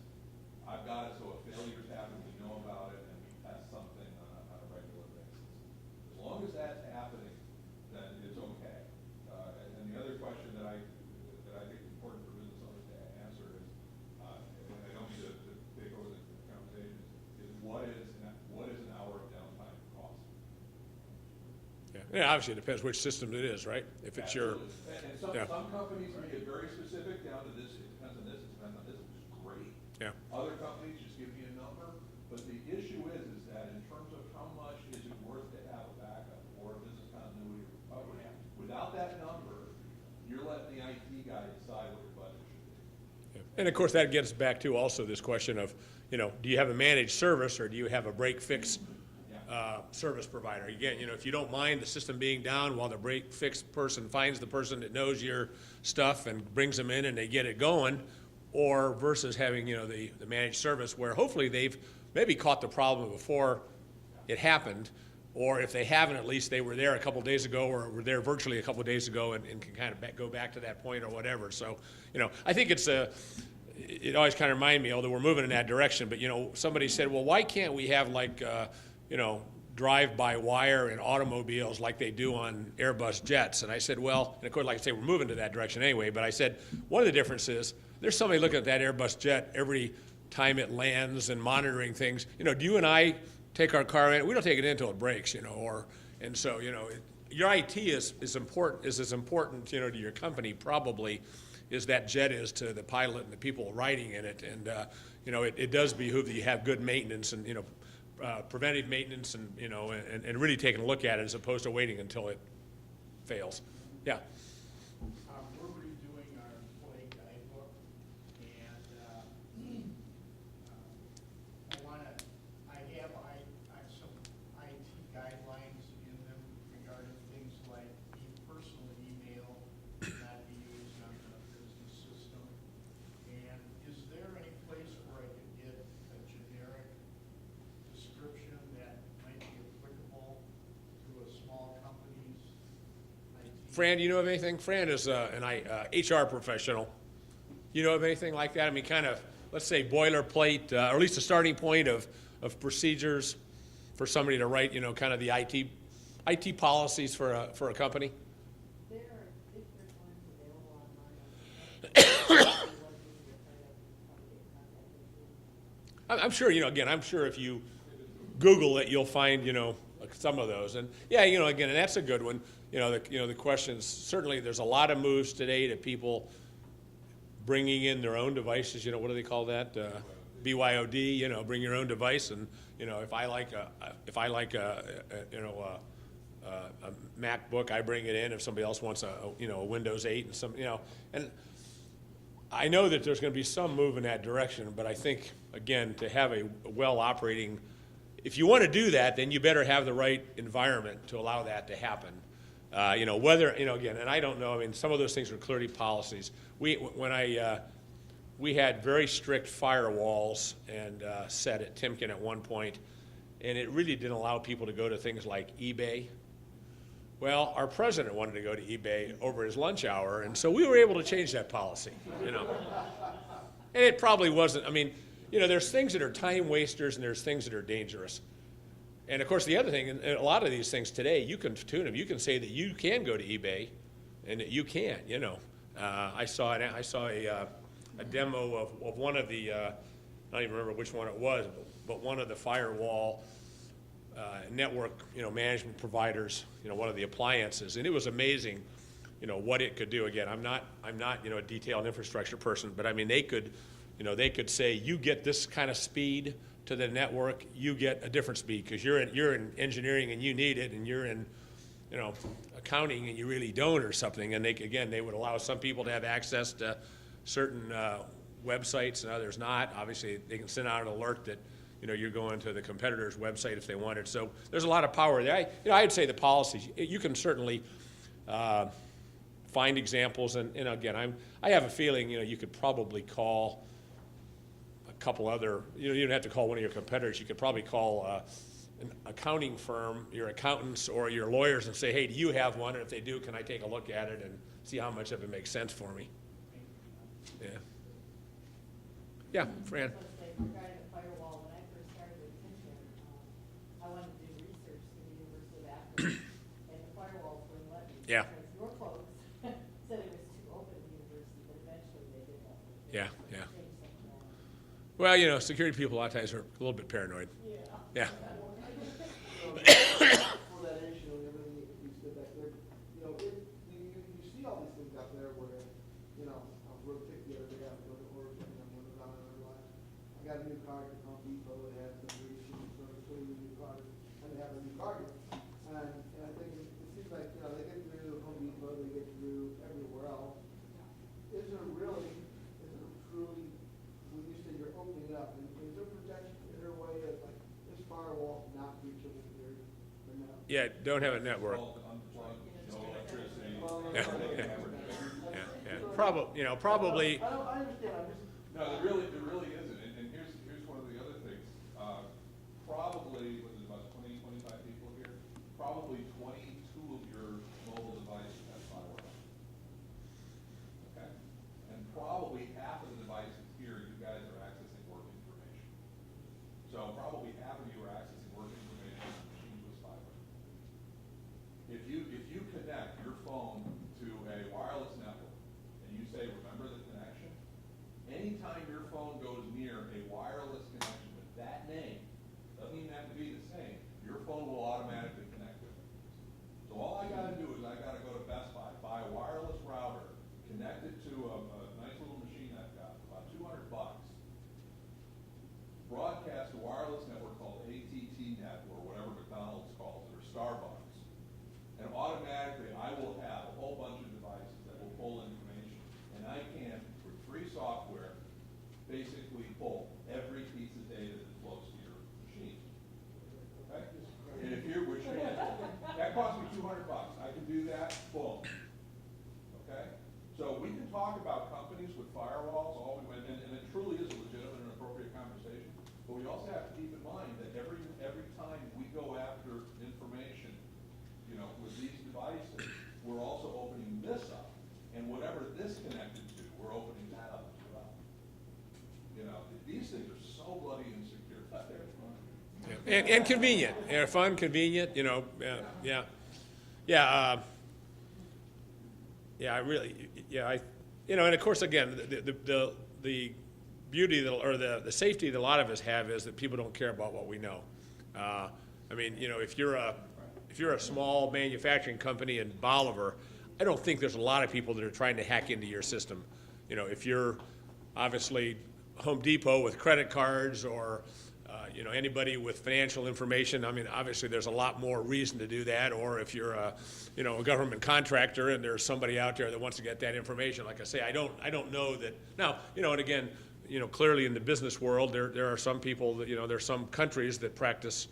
I've got it, so if failures happen, we know about it and we test something on a regular basis. As long as that's happening, then it's okay. And the other question that I think is important for business owners to answer is, and I don't mean to take over the conversation, is what is an hour of downtime cost? Yeah, obviously it depends which system it is, right? If it's your, Absolutely. And yeah. some companies make it very specific down to this, it depends on this, it depends on this, which is great. Yeah. Other companies just give you a number, but the issue is that in terms of how much is it worth to have a backup or a business continuity recovery, without that number, you're letting the IT guy decide what your budget should be. And of course, that gets back to also this question of, you know, do you have a managed service or do you have a break-fix service provider? Again, you know, if you don't mind the system being down while the break-fix person finds the person that knows your stuff and brings them in and they get it going, or versus having, you know, the managed service where hopefully they've maybe caught the problem before it happened, or if they haven't, at least they were there a couple days ago or were there virtually a couple days ago and can kind of go back to that point or whatever. So, you know, I think it always kind of reminds me, although we're moving in that direction, but, you know, somebody said, well, why can't we have like, you know, drive-by-wire in automobiles like they do on Airbus jets? And I said, well, and of course, like I say, we're moving to that direction anyway, but I said, one of the differences, there's somebody looking at that Airbus jet every time it lands and monitoring things. You know, do you and I take our car in? We don't take it in until it breaks, you know, and so, you know, your IT is important, is as important, to your company probably as that jet is to the pilot and the people riding in it. And, it does behoove that you have good maintenance and, preventive maintenance and, and really taking a look at it as opposed to waiting until it fails. Yeah. We're redoing our employee guidebook, and I have some IT guidelines in them regarding things like personal email not be used on the business system. And is there any place where I could get a generic description that might be applicable to a small company's IT? Fran, do you know of anything? Fran is an HR professional. You know of anything like that? I mean, kind of, let's say boilerplate, or at least a starting point of procedures for somebody to write, kind of the IT policies for a company? There are different ones available online. I'm sure, again, I'm sure if you Google it, you'll find, like some of those. And yeah, again, and that's a good one. The questions, certainly there's a lot of moves today to people bringing in their own devices. What do they call that? BYOD, bring your own device. And, if I like a MacBook, I bring it in. If somebody else wants a Windows 8 and some, and I know that there's going to be some move in that direction, but I think, again, to have a well-operating, if you want to do that, then you better have the right environment to allow that to happen. Whether, again, and I don't know, I mean, some of those things are clearly policies. We had very strict firewalls and set at Timken at one point, and it really didn't allow people to go to things like eBay. Well, our president wanted to go to eBay over his lunch hour, and so we were able to change that policy, And it probably wasn't, I mean, there's things that are time wasters and there's things that are dangerous. And of course, the other thing, and a lot of these things today, you can tune them. You can say that you can go to eBay, and that you can't. I saw a demo of one of the, I don't even remember which one it was, but one of the firewall network, management providers, one of the appliances, and it was amazing, what it could do. Again, I'm not, a detailed infrastructure person, but I mean, they could say, you get this kind of speed to the network, you get a different speed because you're in engineering and you need it, and you're in, accounting and you really don't or something. And they would allow some people to have access to certain websites and others not. Obviously, they can send out an alert that, you're going to the competitor's website if they wanted. So there's a lot of power there. I'd say the policies, you can certainly find examples. And again, I have a feeling, you could probably call a couple other, you don't have to call one of your competitors. You could probably call an accounting firm, your accountants or your lawyers, and say, hey, do you have one? And if they do, can I take a look at it and see how much of it makes sense for me? Yeah. Yeah, Fran. Regarding the firewall, when I first started with Timken, I wanted to do research for the University of Akron, and the firewalls wouldn't let me. Yeah. Because your folks said it was too open at the university, but eventually they did that. Yeah, yeah. Changed something around. Well, security people a lot of times are a little bit paranoid. Yeah. Yeah. For that issue and everything, if you stood back there, you see all these things out there where, I was real ticked the other day, I was going to work, and I'm running around and realized, I got a new card from Home Depot, it had some issues, so it's a new card, and they have a new card. And I think it seems like, they get through Home Depot, they get through everywhere else. Is there truly, when you say you're opening it up, is there protection, is there a way of like, this firewall not reachable here or no? Yeah, don't have a network. All unplugged, no electricity. Yeah. Yeah. Probably. I understand, I'm just. No, there really isn't, and here's one of the other things. Probably, was it about 25 people here? Probably 22 of your mobile devices have firewall. Okay? And probably half of the devices here, you guys are accessing work information. So probably half of you are accessing work information on machines with fiber. If you connect your phone to a wireless network, and you say, remember the connection, anytime your phone goes near a wireless connection with that name, doesn't even have to be the same, your phone will automatically connect with it. disconnected to, we're opening that up as well. You know, these things are so bloody insecure, but they're fun. And convenient, fun, convenient, you know, I really, you know, and of course, again, the beauty that, or the safety that a lot of us have is that people don't care about what we know. I mean, you know, if you're a small manufacturing company in Bolivar, I don't think there's a lot of people that are trying to hack into your system. You know, if you're obviously Home Depot with credit cards, or you know, anybody with financial information, I mean, obviously there's a lot more reason to do that. Or if you're a, you know, a government contractor and there's somebody out there that wants to get that information, like I say, I don't know that. Now, you know, and again, you know, clearly in the business world, there are some people that, you know, there's some countries that practice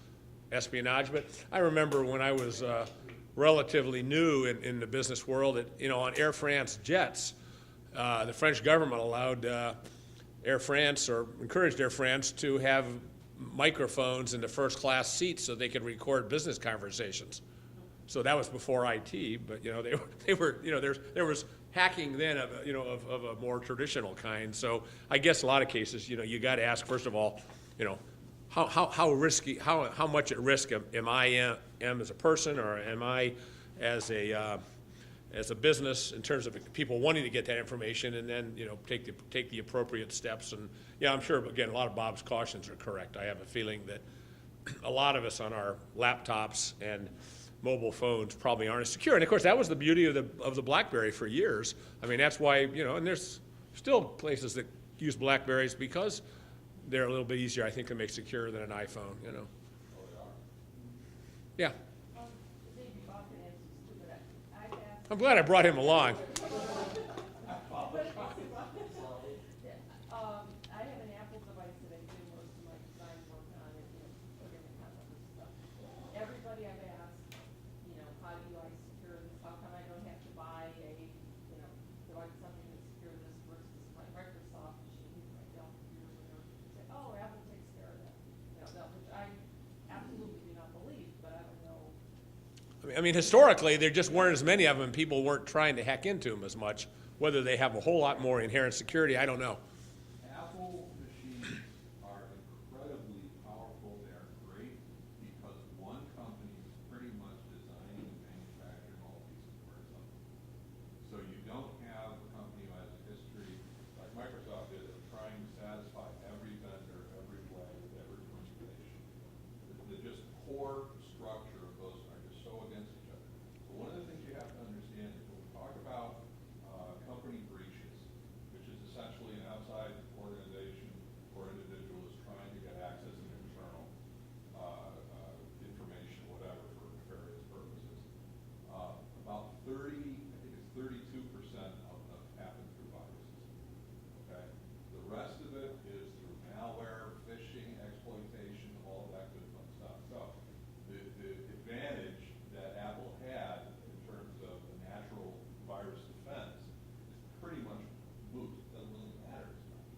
espionage. But I remember when I was relatively new in the business world, that, you know, on Air France jets, the French government allowed Air France, or encouraged Air France, to have microphones in the first class seats so they could record business conversations. So that was before IT, but, you know, they were, you know, there was hacking then of, you know, of a more traditional kind. So I guess a lot of cases, you know, you got to ask, first of all, you know, how risky, how much at risk am I as a person, or am I as a business, in terms of people wanting to get that information, and then, you know, take the appropriate steps. And yeah, I'm sure, again, a lot of Bob's cautions are correct. I have a feeling that a lot of us on our laptops and mobile phones probably aren't as secure. And of course, that was the beauty of the BlackBerry for years. I mean, that's why, you know, and there's still places that use BlackBerries because they're a little bit easier, I think, to make secure than an iPhone, you know. Yeah. Maybe Bob can answer this too, but I've asked. I'm glad I brought him along. I have an Apple device that I do most of my design work on, and, you know, put in the content and stuff. Everybody I've asked, you know, how do I secure this? How come I don't have to buy a, you know, device, something to secure this versus my Microsoft machine, my Dell computer, whatever? Say, oh, Apple takes care of that. You know, which I absolutely do not believe, but I don't know. I mean, historically, there just weren't as many of them. People weren't trying to hack into them as much. Whether they have a whole lot more inherent security, I don't know. Apple machines are incredibly powerful. They are great because one company is pretty much designing and manufacturing all these components. So you don't have a company who has a history like Microsoft did of trying to satisfy every vendor, every way, with every permutation. The just core structure of those are just so against each other. So one of the things you have to understand is when we talk about company breaches, which is essentially an outside organization or individual is trying to get access to internal information, whatever, for nefarious purposes. About 30, I think it's 32% of them happen through viruses. Okay, the rest of it is through malware, phishing, exploitation, all of that good fun stuff. So the advantage that Apple had in terms of the natural virus defense pretty much moot. It doesn't really matter as much.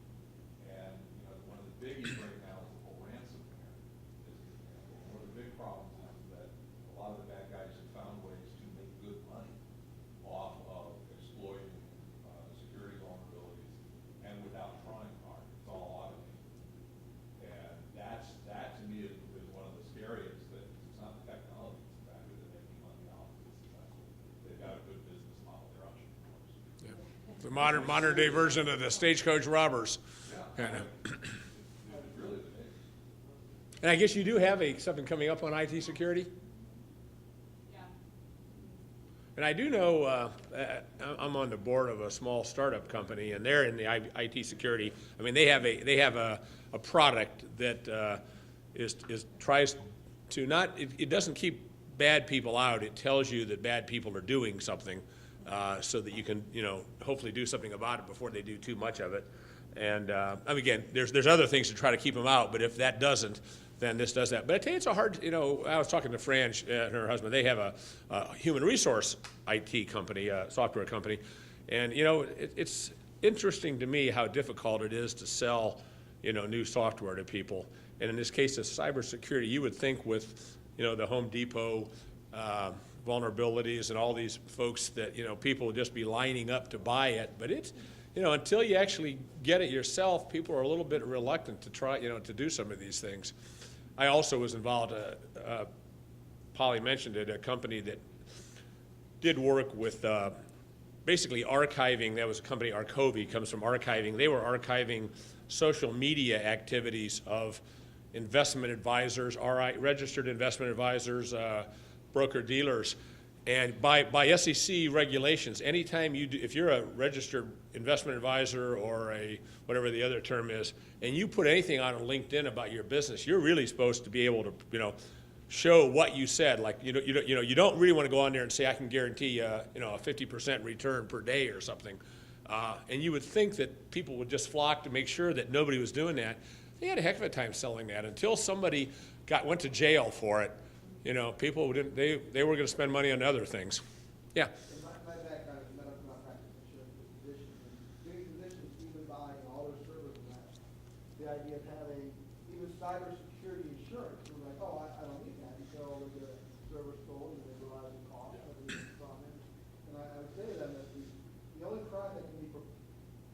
And, you know, one of the biggies right now is the whole ransomware is an example. One of the big problems is that a lot of the bad guys have found ways to make good money off of exploiting security vulnerabilities, and without trying hard. It's all automated. And that to me is one of the scariest things. It's not the technology, it's the fact that they're making money off of it successfully. They've got a good business model. They're entrepreneurs. The modern day version of the stagecoach robbers. Kind of. And I guess you do have something coming up on IT security? Yeah. And I do know, I'm on the board of a small startup company, and they're in the IT security. I mean, they have a product that tries to not, it doesn't keep bad people out. It tells you that bad people are doing something, so that you can, you know, hopefully do something about it before they do too much of it. And I mean, again, there's other things to try to keep them out, but if that doesn't, then this does that. But I tell you, it's a hard, you know, I was talking to Frange and her husband. They have a human resource IT company, software company. And, you know, it's interesting to me how difficult it is to sell, you know, new software to people. And in this case of cybersecurity, you would think with, you know, the Home Depot vulnerabilities and all these folks that, people would just be lining up to buy it. But it's, until you actually get it yourself, people are a little bit reluctant to try, to do some of these things. I also was involved, Polly mentioned it, a company that did work with basically archiving. That was a company, Arcovi, comes from archiving. They were archiving social media activities of investment advisors, registered investment advisors, broker-dealers. And by SEC regulations, anytime you do, if you're a registered investment advisor or whatever the other term is, and you put anything on LinkedIn about your business, you're really supposed to be able to, show what you said. Like, you don't really want to go on there and say, I can guarantee, a 50% return per day or something. And you would think that people would just flock to make sure that nobody was doing that. They had a heck of a time selling that until somebody went to jail for it. People didn't, they were going to spend money on other things. Yeah. My background is medical malpractice insurance for physicians, and many physicians even buying all their servers and that. The idea of having even cybersecurity insurance, we're like, oh, I don't need that until they get a server stolen and they realize the cost of it from it. And I would say to them that the only crime that can be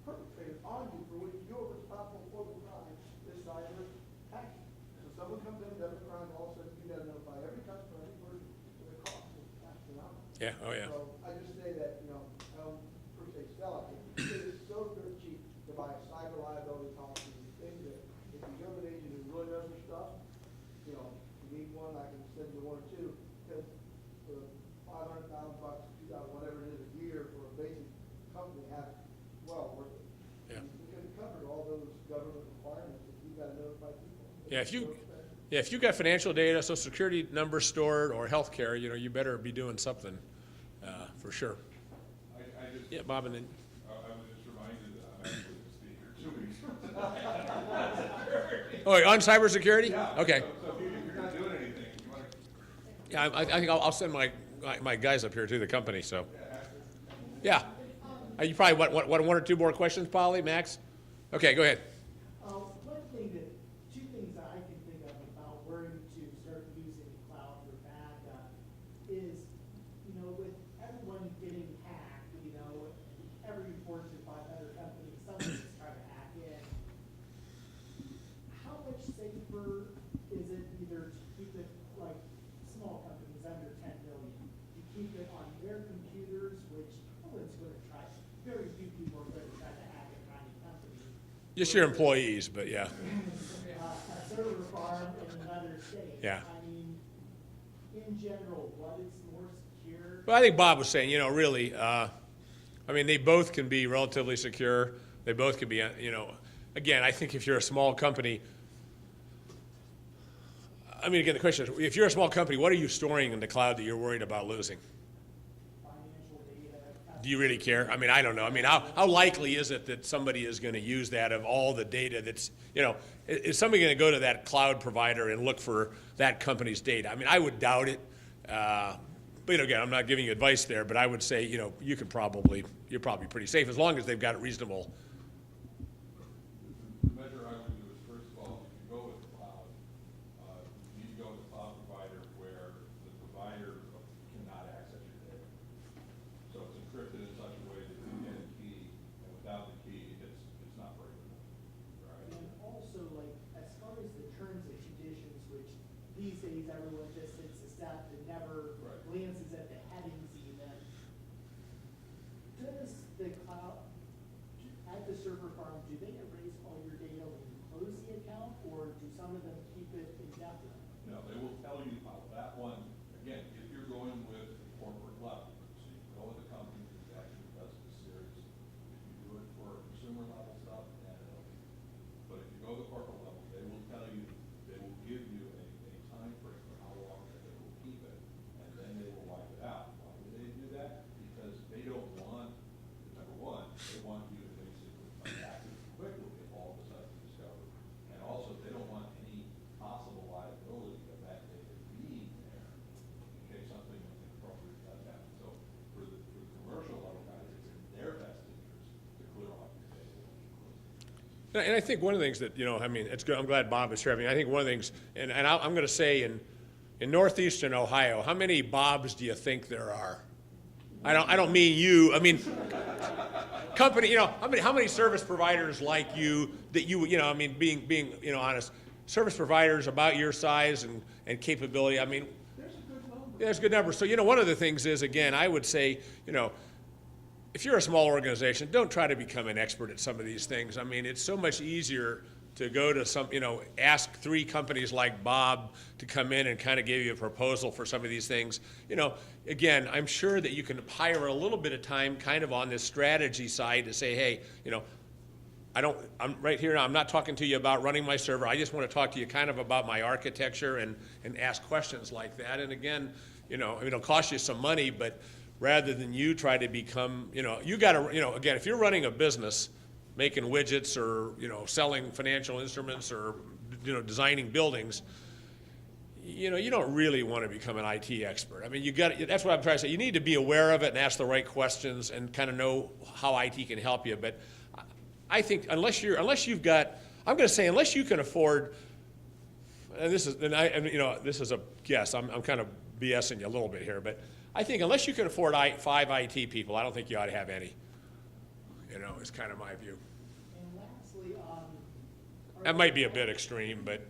perpetrated on you for which you're responsible for the crime is cyber hacking. So someone comes in, does a crime, all of a sudden you got to notify every customer, every person, for the cost. It's astronomical. Yeah, oh yeah. So I just say that, I don't per se sell it. It is so dirt cheap to buy a cyber liability policy. You think that if you go to an agent who really knows their stuff, you need one, I can send you one or two, because for $500,000, $2,000, whatever it is a year for a basic company, have well worth it. Yeah. Because it covers all those government requirements that you've got to notify people. Yeah, if you got financial data, Social Security number stored, or health care, you better be doing something, for sure. I just, Yeah, Bob, and then, I was just reminded that I'm actually going to speak here 2 weeks. oh, wait, on cybersecurity? Yeah. Okay. So if you're not doing anything, you want to. Yeah, I think I'll send my guys up here to the company, so. Yeah. You probably want one or two more questions, Polly, Max? Okay, go ahead. Two things that I can think of about where to start using cloud for backup is, with everyone getting hacked, every Fortune 500 company, someone's trying to hack in. How much safer is it either to keep it like small companies under 10 million, to keep it on their computers, which no one's going to try, very few people are going to try to hack a tiny company. Just your employees, but yeah. A server farm in another state. Yeah. I mean, in general, what is more secure? Well, I think Bob was saying, really, they both can be relatively secure. They both can be, again, I think if you're a small company, again, the question is, if you're a small company, what are you storing in the cloud that you're worried about losing? Financial data. Do you really care? I don't know. How likely is it that somebody is going to use that of all the data that's, is somebody going to go to that cloud provider and look for that company's data? I would doubt it. But again, I'm not giving you advice there, but I would say, you're probably pretty safe as long as they've got it reasonable. The measure I would do is, first of all, if you go with the cloud, you need to go with a cloud provider where the provider cannot access your data. So it's encrypted in such a way that you get a key, and without the key, it's not breakable, right? And also, as far as the terms and conditions, which these days everyone just hits a step and never Right. glances at the headings even. Does the cloud, at the server farm, do they erase all your data when you close the account, or do some of them keep it indefinite? No, they will tell you how that one, again, if you're going with the corporate level, so you go with a company that actually does this serious. If you do it for consumer level stuff, then it'll be. But if you go to the corporate level, they will tell you, they will give you a time frame for how long that they will keep it, and then they will wipe it out. Why do they do that? Because they don't want, number one, they want you to basically come back quickly if all of a sudden you discover. And also, they don't want any possible liability of that data being there in case something inappropriate does happen. So for the commercial level guys, it's in their best interest to clear off your data when you close it. And I think one of the things that, it's good, I'm glad Bob is here. I think one of the things, and I'm going to say, and in northeastern Ohio, how many Bobs do you think there are? I don't mean you. I mean, company. How many service providers like you that I mean, being honest, service providers about your size and capability. I mean, There's a good number. yeah, there's a good number. So one of the things is, again, I would say, if you're a small organization, don't try to become an expert at some of these things. I mean, it's so much easier to go to ask 3 companies like Bob to come in and kind of give you a proposal for some of these things. Again, I'm sure that you can hire a little bit of time kind of on this strategy side to say, hey, I'm right here now, I'm not talking to you about running my server. I just want to talk to you kind of about my architecture and ask questions like that. And again, it'll cost you some money, but rather than you try to become, you got to, again, if you're running a business, making widgets or, selling financial instruments or, designing buildings, you don't really want to become an IT expert. I mean, that's what I'm trying to say. You need to be aware of it and ask the right questions and kind of know how IT can help you. But I think unless you can afford, and this is a guess, I'm kind of BSing you a little bit here, but I think unless you can afford 5 IT people, I don't think you ought to have any. It's kind of my view. And lastly, That might be a bit extreme, but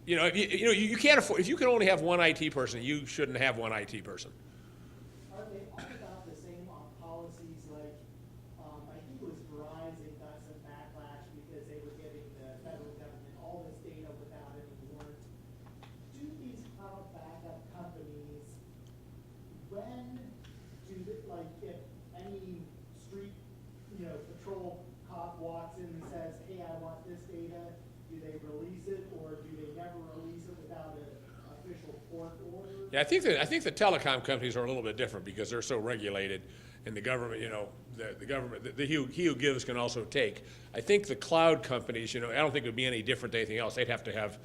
you can't afford. If you can only have 1 IT person, you shouldn't have 1 IT person. are they all about the same on policies? Like, I think it was Verizon got some backlash because they were giving the federal government all this data without any warrant. Do these cloud backup companies, when do they, like, if any street, patrol cop walks in and says, hey, I want this data, do they release it, or do they never release it without an official court order? Yeah, I think the telecom companies are a little bit different because they're so regulated, and the government, the government, he who gives can also take. I think the cloud companies, I don't think it would be any different than anything else. They'd have to have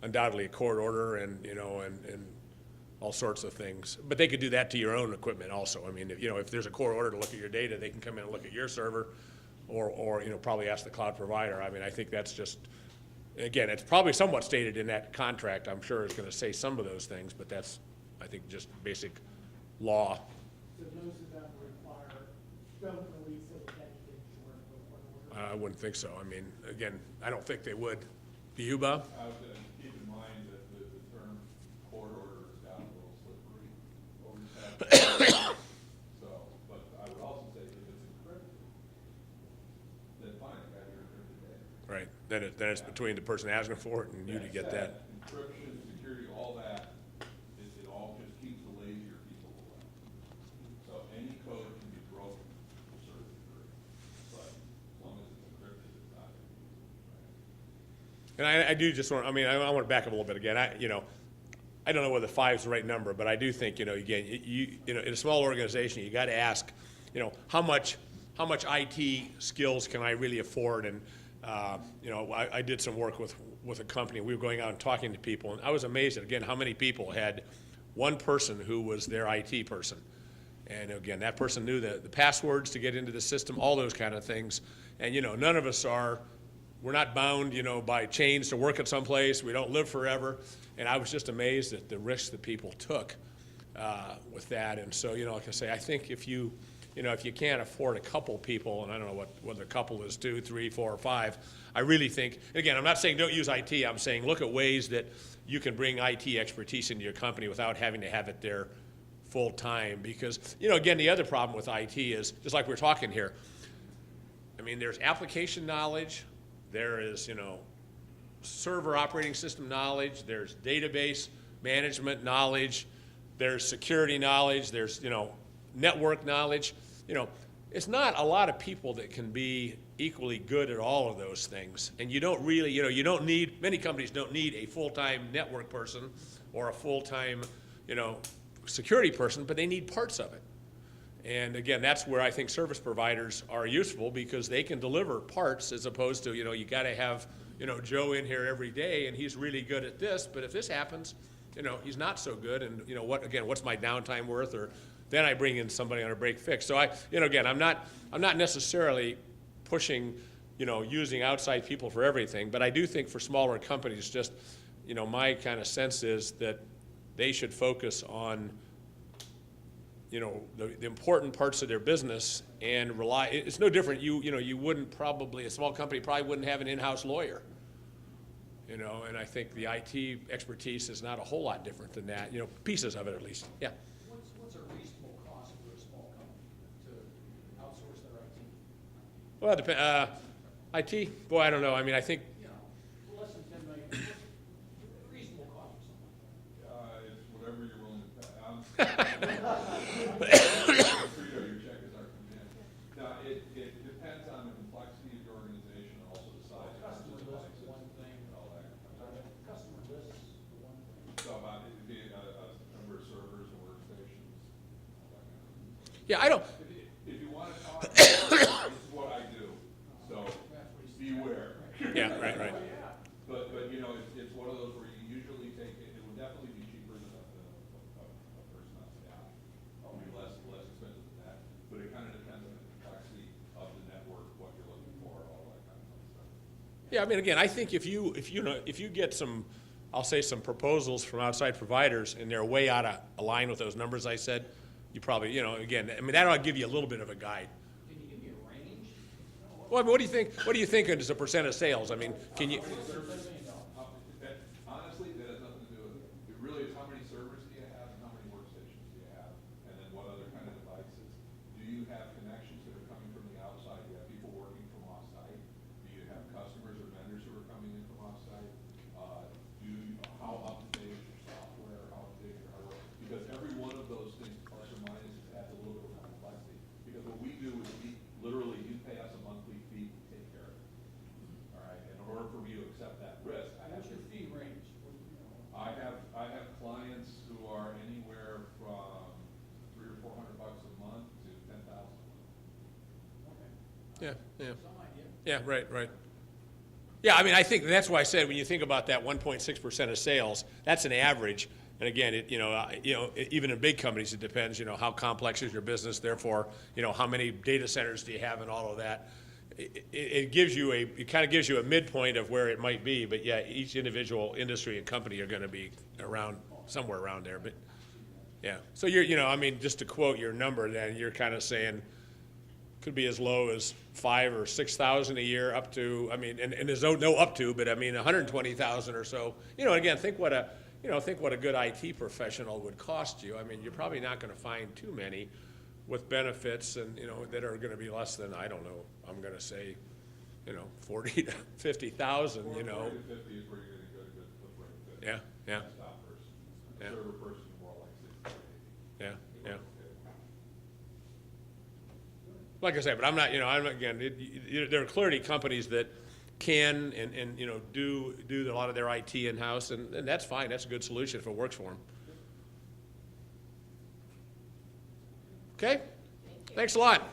undoubtedly a court order and all sorts of things. But they could do that to your own equipment also. I mean, if there's a court order to look at your data, they can come in and look at your server, or probably ask the cloud provider. I mean, I think that's just. Again, it's probably somewhat stated in that contract. I'm sure it's going to say some of those things, but that's, I think, just basic law. So most of them require, don't release it with anything short of a court order? I wouldn't think so. I mean, again, I don't think they would. Do you, Bob? I would keep in mind that the term court order has gotten a little slippery over the past. But I would also say if it's encrypted, then fine, I got your encrypted data. Right. Then it's between the person asking for it and you to get that. Encryption, security, all that, it all just keeps the lazier people away. So any code can be broken to a certain degree, but as long as it's encrypted, it's not going to be used. And I do just want, I want to back up a little bit again. I don't know whether 5 is the right number, but I do think, again, in a small organization, you got to ask, how much IT skills can I really afford? And, I did some work with a company. We were going out and talking to people, and I was amazed at, again, how many people had one person who was their IT person. And again, that person knew the passwords to get into the system, all those kind of things. And, none of us we're not bound, by chains to work at some place. We don't live forever. And I was just amazed at the risks that people took with that. And so, like I say, I think if you can't afford a couple people, and I don't know whether a couple is 2, 3, 4, or 5, I really think, again, I'm not saying don't use IT. I'm saying look at ways that you can bring IT expertise into your company without having to have it there full time. Because, again, the other problem with IT is, just like we're talking here, there's application knowledge, there is, server operating system knowledge, there's database management knowledge, there's security knowledge, there's, network knowledge. It's not a lot of people that can be equally good at all of those things. And you don't really, many companies don't need a full-time network person or a full-time, security person, but they need parts of it. And again, that's where I think service providers are useful, because they can deliver parts as opposed to, you got to have, Joe in here every day and he's really good at this, but if this happens, he's not so good, and what's my downtime worth? Or then I bring in somebody on a break fix. So again, I'm not necessarily pushing, using outside people for everything, but I do think for smaller companies, just, my kind of sense is that they should focus on, you know, the important parts of their business and rely, it's no different, you know, you wouldn't probably, a small company probably wouldn't have an in-house lawyer. You know, and I think the IT expertise is not a whole lot different than that, you know, pieces of it at least, yeah. What's a reasonable cost for a small company to outsource their IT? Well, it depends, IT, boy, I don't know, I mean, I think, You know, less than 10 million, what's a reasonable cost for something? It's whatever you're willing to pay. Your check is our command. No, it depends on the complexity of your organization and also the size of Customer the list devices is one thing, and all that. customer list is one thing. So about it'd be a number of servers and workstations, all that kind of thing. yeah, I don't, If you want to talk, this is what I do, so beware. yeah, right. But, you know, it's one of those where you usually take, it would definitely be cheaper than a person on staff. Probably less expensive than that, but it kind of depends on the complexity of the network, what you're looking for, all that kind of stuff. Yeah, I mean, again, I think if you get some, I'll say some proposals from outside providers and they're way out of line with those numbers I said, you probably, you know, again, I mean, that ought to give you a little bit of a guide. Can you give me a range? Well, I mean, what do you think? What do you think as a percent of sales? I mean, can you? Honestly, that has nothing to do with it. It really is how many servers do you have and how many workstations do you have? And then what other kind of devices? Do you have connections that are coming from the outside? Do you have people working from off-site? Do you have customers or vendors who are coming in from off-site? How up-to-date is your software? How up-to-date is your hardware? Because every one of those things, plus or minus, adds a little bit of complexity. Because what we do is literally, you pay us a monthly fee to take care of it. All right, and in order for me to accept that risk, What's your fee range? I have clients who are anywhere from $300 or $400 a month to $10,000 a month. Okay, Yeah. some idea. Yeah, right. Yeah, I mean, I think that's why I said when you think about that 1.6% of sales, that's an average. And again, even in big companies, it depends. You know, how complex is your business? Therefore, you know, how many data centers do you have and all of that. It kind of gives you a midpoint of where it might be. But yeah, each individual industry and company are going to be around somewhere around there. But yeah, so I mean, just to quote your number, then you're kind of saying could be as low as 5,000 or 6,000 a year, up to, I mean, and there's no up to, but I mean 120,000 or so. You know, again, think what a good IT professional would cost you. I mean, you're probably not going to find too many with benefits and, you know, that are going to be less than, I don't know, I'm going to say, you know, 40 to 50,000, you know. 40 to 50 is where you're going to go to good footprint. Yeah. Desktop person. Yeah. Server person, more like 60 to 80. Yeah. Like I said, but I'm not, again, there are clearly companies that can and you know, do a lot of their IT in-house, and that's fine. That's a good solution if it works for them. Okay? Thanks a lot.